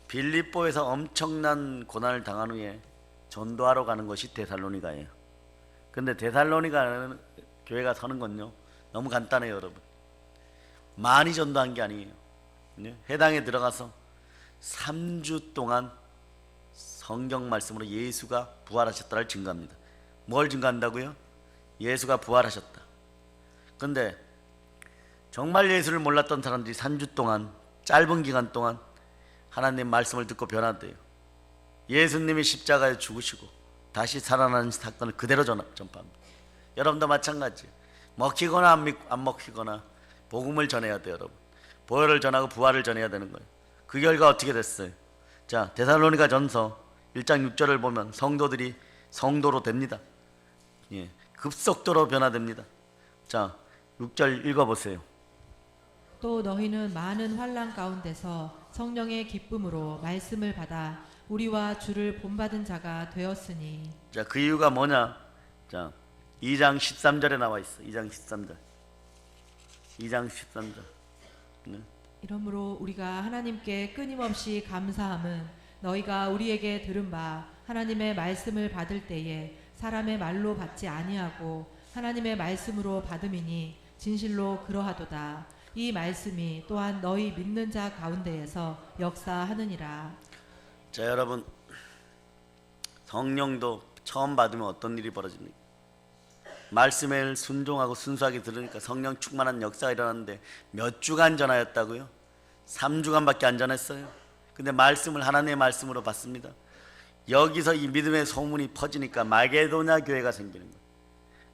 [SPEAKER 1] 빌립보에서 엄청난 고난을 당한 후에 전도하러 가는 것이 데살로니가예요. 근데 데살로니가 교회가 서는 건요, 너무 간단해요, 여러분. 많이 전도한 게 아니에요. 네? 해당에 들어가서 3주 동안 성경 말씀으로 예수가 부활하셨다를 증거합니다. 뭘 증거한다고요? 예수가 부활하셨다. 근데 정말 예수를 몰랐던 사람들이 3주 동안, 짧은 기간 동안 하나님 말씀을 듣고 변화돼요. 예수님이 십자가에 죽으시고 다시 살아나는 사건을 그대로 전파합니다. 여러분도 마찬가지. 먹히거나 안 먹히거나 복음을 전해야 돼요, 여러분. 보혈을 전하고 부활을 전해야 되는 거예요. 그 결과 어떻게 됐어요? 자, 데살로니가 전서 1장 6절을 보면 성도들이 성도로 됩니다. 예, 급속도로 변화됩니다. 자, 6절 읽어보세요.
[SPEAKER 2] 또 너희는 많은 환난 가운데서 성령의 기쁨으로 말씀을 받아 우리와 주를 본받은 자가 되었으니.
[SPEAKER 1] 자, 그 이유가 뭐냐? 자, 2장 13절에 나와 있어. 2장 13절. 2장 13절. 네.
[SPEAKER 2] 이러므로 우리가 하나님께 끊임없이 감사함은 너희가 우리에게 들은 바 하나님의 말씀을 받을 때에 사람의 말로 받지 아니하고 하나님의 말씀으로 받음이니 진실로 그러하도다. 이 말씀이 또한 너희 믿는 자 가운데에서 역사하느니라.
[SPEAKER 1] 자, 여러분, 성령도 처음 받으면 어떤 일이 벌어집니까? 말씀을 순종하고 순수하게 들으니까 성령 충만한 역사가 일어났는데 몇 주간 전하였다고요? 3주간밖에 안 전했어요. 근데 말씀을 하나님의 말씀으로 받습니다. 여기서 이 믿음의 소문이 퍼지니까 마게도냐 교회가 생기는 거예요.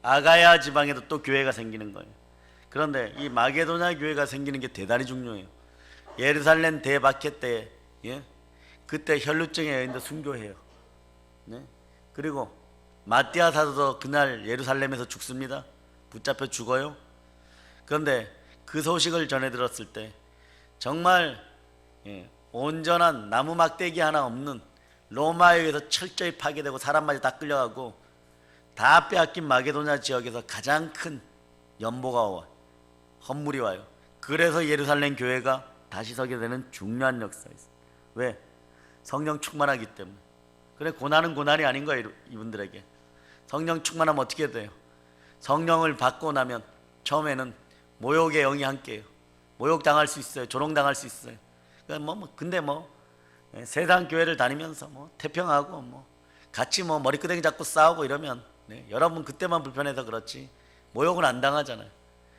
[SPEAKER 1] 아가야 지방에도 또 교회가 생기는 거예요. 그런데 이 마게도냐 교회가 생기는 게 대단히 중요해요. 예루살렘 대박해 때, 그때 혈루증의 여인도 순교해요. 네? 그리고 마띠아 사도도 그날 예루살렘에서 죽습니다. 붙잡혀 죽어요. 그런데 그 소식을 전해 들었을 때 정말 온전한 나무 막대기 하나 없는 로마에 의해서 철저히 파괴되고 사람마저 다 끌려가고 다 빼앗긴 마게도냐 지역에서 가장 큰 연보가 와, 헌물이 와요. 그래서 예루살렘 교회가 다시 서게 되는 중요한 역사가 있어요. 왜? 성령 충만하기 때문에. 그래, 고난은 고난이 아닌 거예요, 이분들에게. 성령 충만하면 어떻게 돼요? 성령을 받고 나면 처음에는 모욕의 영이 함께해요. 모욕당할 수 있어요. 조롱당할 수 있어요. 근데 세상 교회를 다니면서 태평하고 같이 머리끄댕이 잡고 싸우고 이러면 여러분 그때만 불편해서 그렇지 모욕은 안 당하잖아요.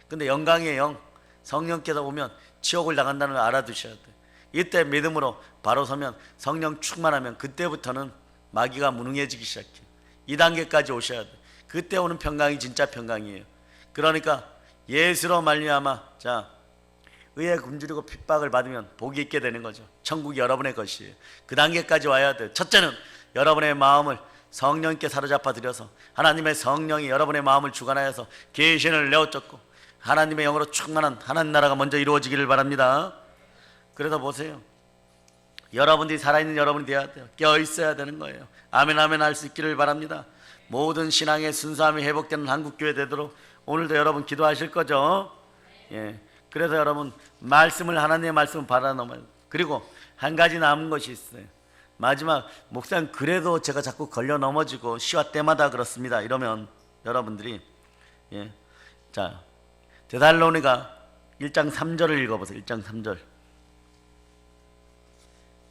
[SPEAKER 1] 근데 영광의 영 성령께서 오면 지옥을 당한다는 걸 알아두셔야 돼요. 이때 믿음으로 바로 서면 성령 충만하면 그때부터는 마귀가 무능해지기 시작해요. 2단계까지 오셔야 돼요. 그때 오는 평강이 진짜 평강이에요. 그러니까 예수로 말미암아 의에 굶주리고 핍박을 받으면 복이 있게 되는 거죠. 천국이 여러분의 것이에요. 그 단계까지 와야 돼요. 첫째는 여러분의 마음을 성령께 사로잡아 들여서 하나님의 성령이 여러분의 마음을 주관하여서 계신을 내어쫓고 하나님의 영으로 충만한 하나님 나라가 먼저 이루어지기를 바랍니다. 그래서 보세요. 여러분들이 살아있는 여러분이 되어야 돼요. 깨어있어야 되는 거예요. 아멘 아멘 할 수 있기를 바랍니다. 모든 신앙의 순수함이 회복되는 한국교회 되도록 오늘도 여러분 기도하실 거죠? 예. 그래서 여러분 말씀을 하나님의 말씀을 받아 넘어요. 그리고 한 가지 남은 것이 있어요. 마지막 목사님 그래도 제가 자꾸 걸려 넘어지고 시와 때마다 그렇습니다. 이러면 여러분들이 자 데살로니가 1장 3절을 읽어보세요. 1장 3절.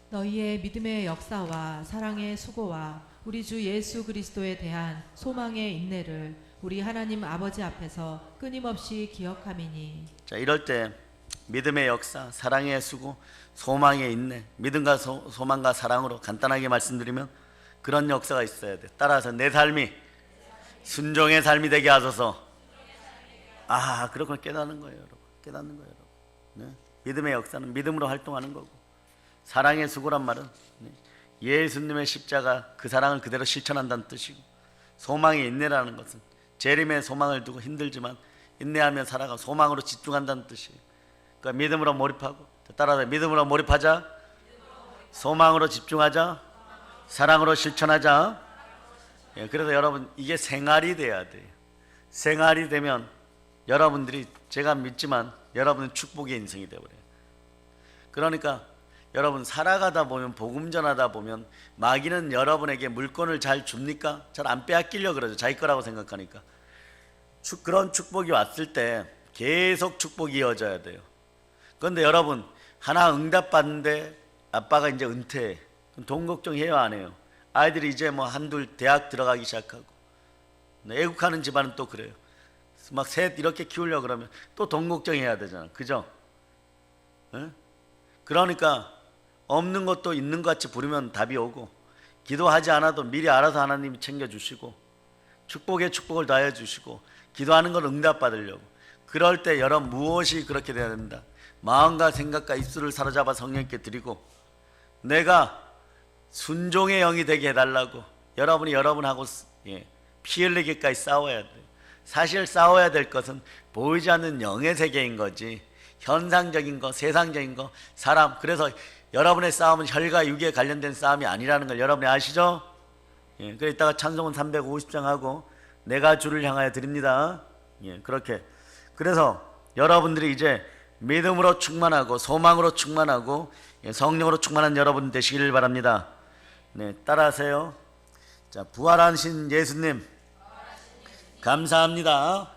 [SPEAKER 2] 너희의 믿음의 역사와 사랑의 수고와 우리 주 예수 그리스도에 대한 소망의 인내를 우리 하나님 아버지 앞에서 끊임없이 기억함이니.
[SPEAKER 1] 자, 이럴 때 믿음의 역사, 사랑의 수고, 소망의 인내, 믿음과 소망과 사랑으로 간단하게 말씀드리면 그런 역사가 있어야 돼. 따라서 내 삶이 순종의 삶이 되게 하소서. 그렇게 깨닫는 거예요, 여러분. 깨닫는 거예요, 여러분. 네? 믿음의 역사는 믿음으로 활동하는 거고, 사랑의 수고란 말은 예수님의 십자가 그 사랑을 그대로 실천한다는 뜻이고, 소망의 인내라는 것은 재림의 소망을 두고 힘들지만 인내하며 살아가 소망으로 집중한다는 뜻이에요. 그러니까 믿음으로 몰입하고, 따라서 믿음으로 몰입하자, 소망으로 집중하자, 사랑으로 실천하자. 그래서 여러분 이게 생활이 돼야 돼요. 생활이 되면 여러분들이, 제가 믿지만 여러분은 축복의 인생이 되어버려요. 그러니까 여러분 살아가다 보면, 복음 전하다 보면 마귀는 여러분에게 물건을 잘 줍니까? 잘 안 빼앗기려고 그러죠. 자기 거라고 생각하니까. 그런 축복이 왔을 때 계속 축복이 이어져야 돼요. 그런데 여러분 하나 응답받는데 아빠가 이제 은퇴해. 돈 걱정해요, 안 해요? 아이들이 이제 뭐 한둘 대학 들어가기 시작하고, 애국하는 집안은 또 그래요. 막 셋 이렇게 키우려고 그러면 또 돈 걱정해야 되잖아, 그죠? 그러니까 없는 것도 있는 것 같이 부르면 답이 오고, 기도하지 않아도 미리 알아서 하나님이 챙겨주시고, 축복에 축복을 더해 주시고, 기도하는 걸 응답받으려고. 그럴 때 여러분 무엇이 그렇게 돼야 된다? 마음과 생각과 입술을 사로잡아 성령께 드리고, 내가 순종의 영이 되게 해달라고 여러분이 여러분하고 피 흘리기까지 싸워야 돼요. 사실 싸워야 될 것은 보이지 않는 영의 세계인 거지, 현상적인 거, 세상적인 거, 사람. 그래서 여러분의 싸움은 혈과 육에 관련된 싸움이 아니라는 걸 여러분이 아시죠? 그래서 이따가 찬송은 350장 하고 내가 주를 향하여 드립니다. 그렇게. 그래서 여러분들이 이제 믿음으로 충만하고 소망으로 충만하고 성령으로 충만한 여러분 되시기를 바랍니다. 네, 따라하세요. 자, 부활하신 예수님 감사합니다.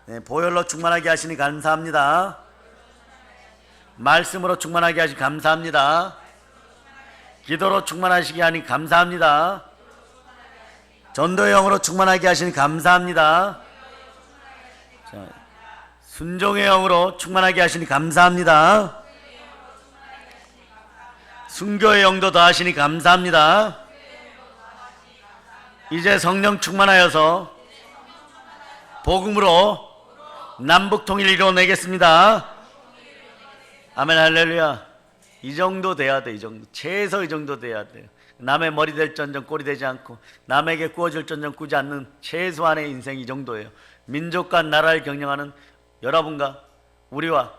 [SPEAKER 1] 네, 보혈로 충만하게 하시니 감사합니다. 말씀으로 충만하게 하시니 감사합니다. 기도로 충만하시게 하니 감사합니다. 전도의 영으로 충만하게 하시니 감사합니다. 자, 순종의 영으로 충만하게 하시니 감사합니다. 순교의 영도 더하시니 감사합니다. 이제 성령 충만하여서 복음으로 남북 통일 이루어내겠습니다. 아멘, 할렐루야. 이 정도 돼야 돼. 이 정도, 최소 이 정도 돼야 돼요. 남의 머리 될 전정 꼴이 되지 않고 남에게 구워줄 전정 꾸지 않는 최소한의 인생, 이 정도예요. 민족과 나라를 경영하는 여러분과 우리와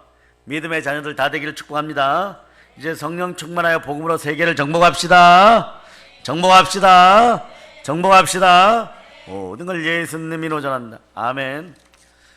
[SPEAKER 1] 믿음의 자녀들 다 되기를 축복합니다. 이제 성령 충만하여 복음으로 세계를 정복합시다. 정복합시다. 정복합시다. 모든 걸 예수님이 노전한다. 아멘.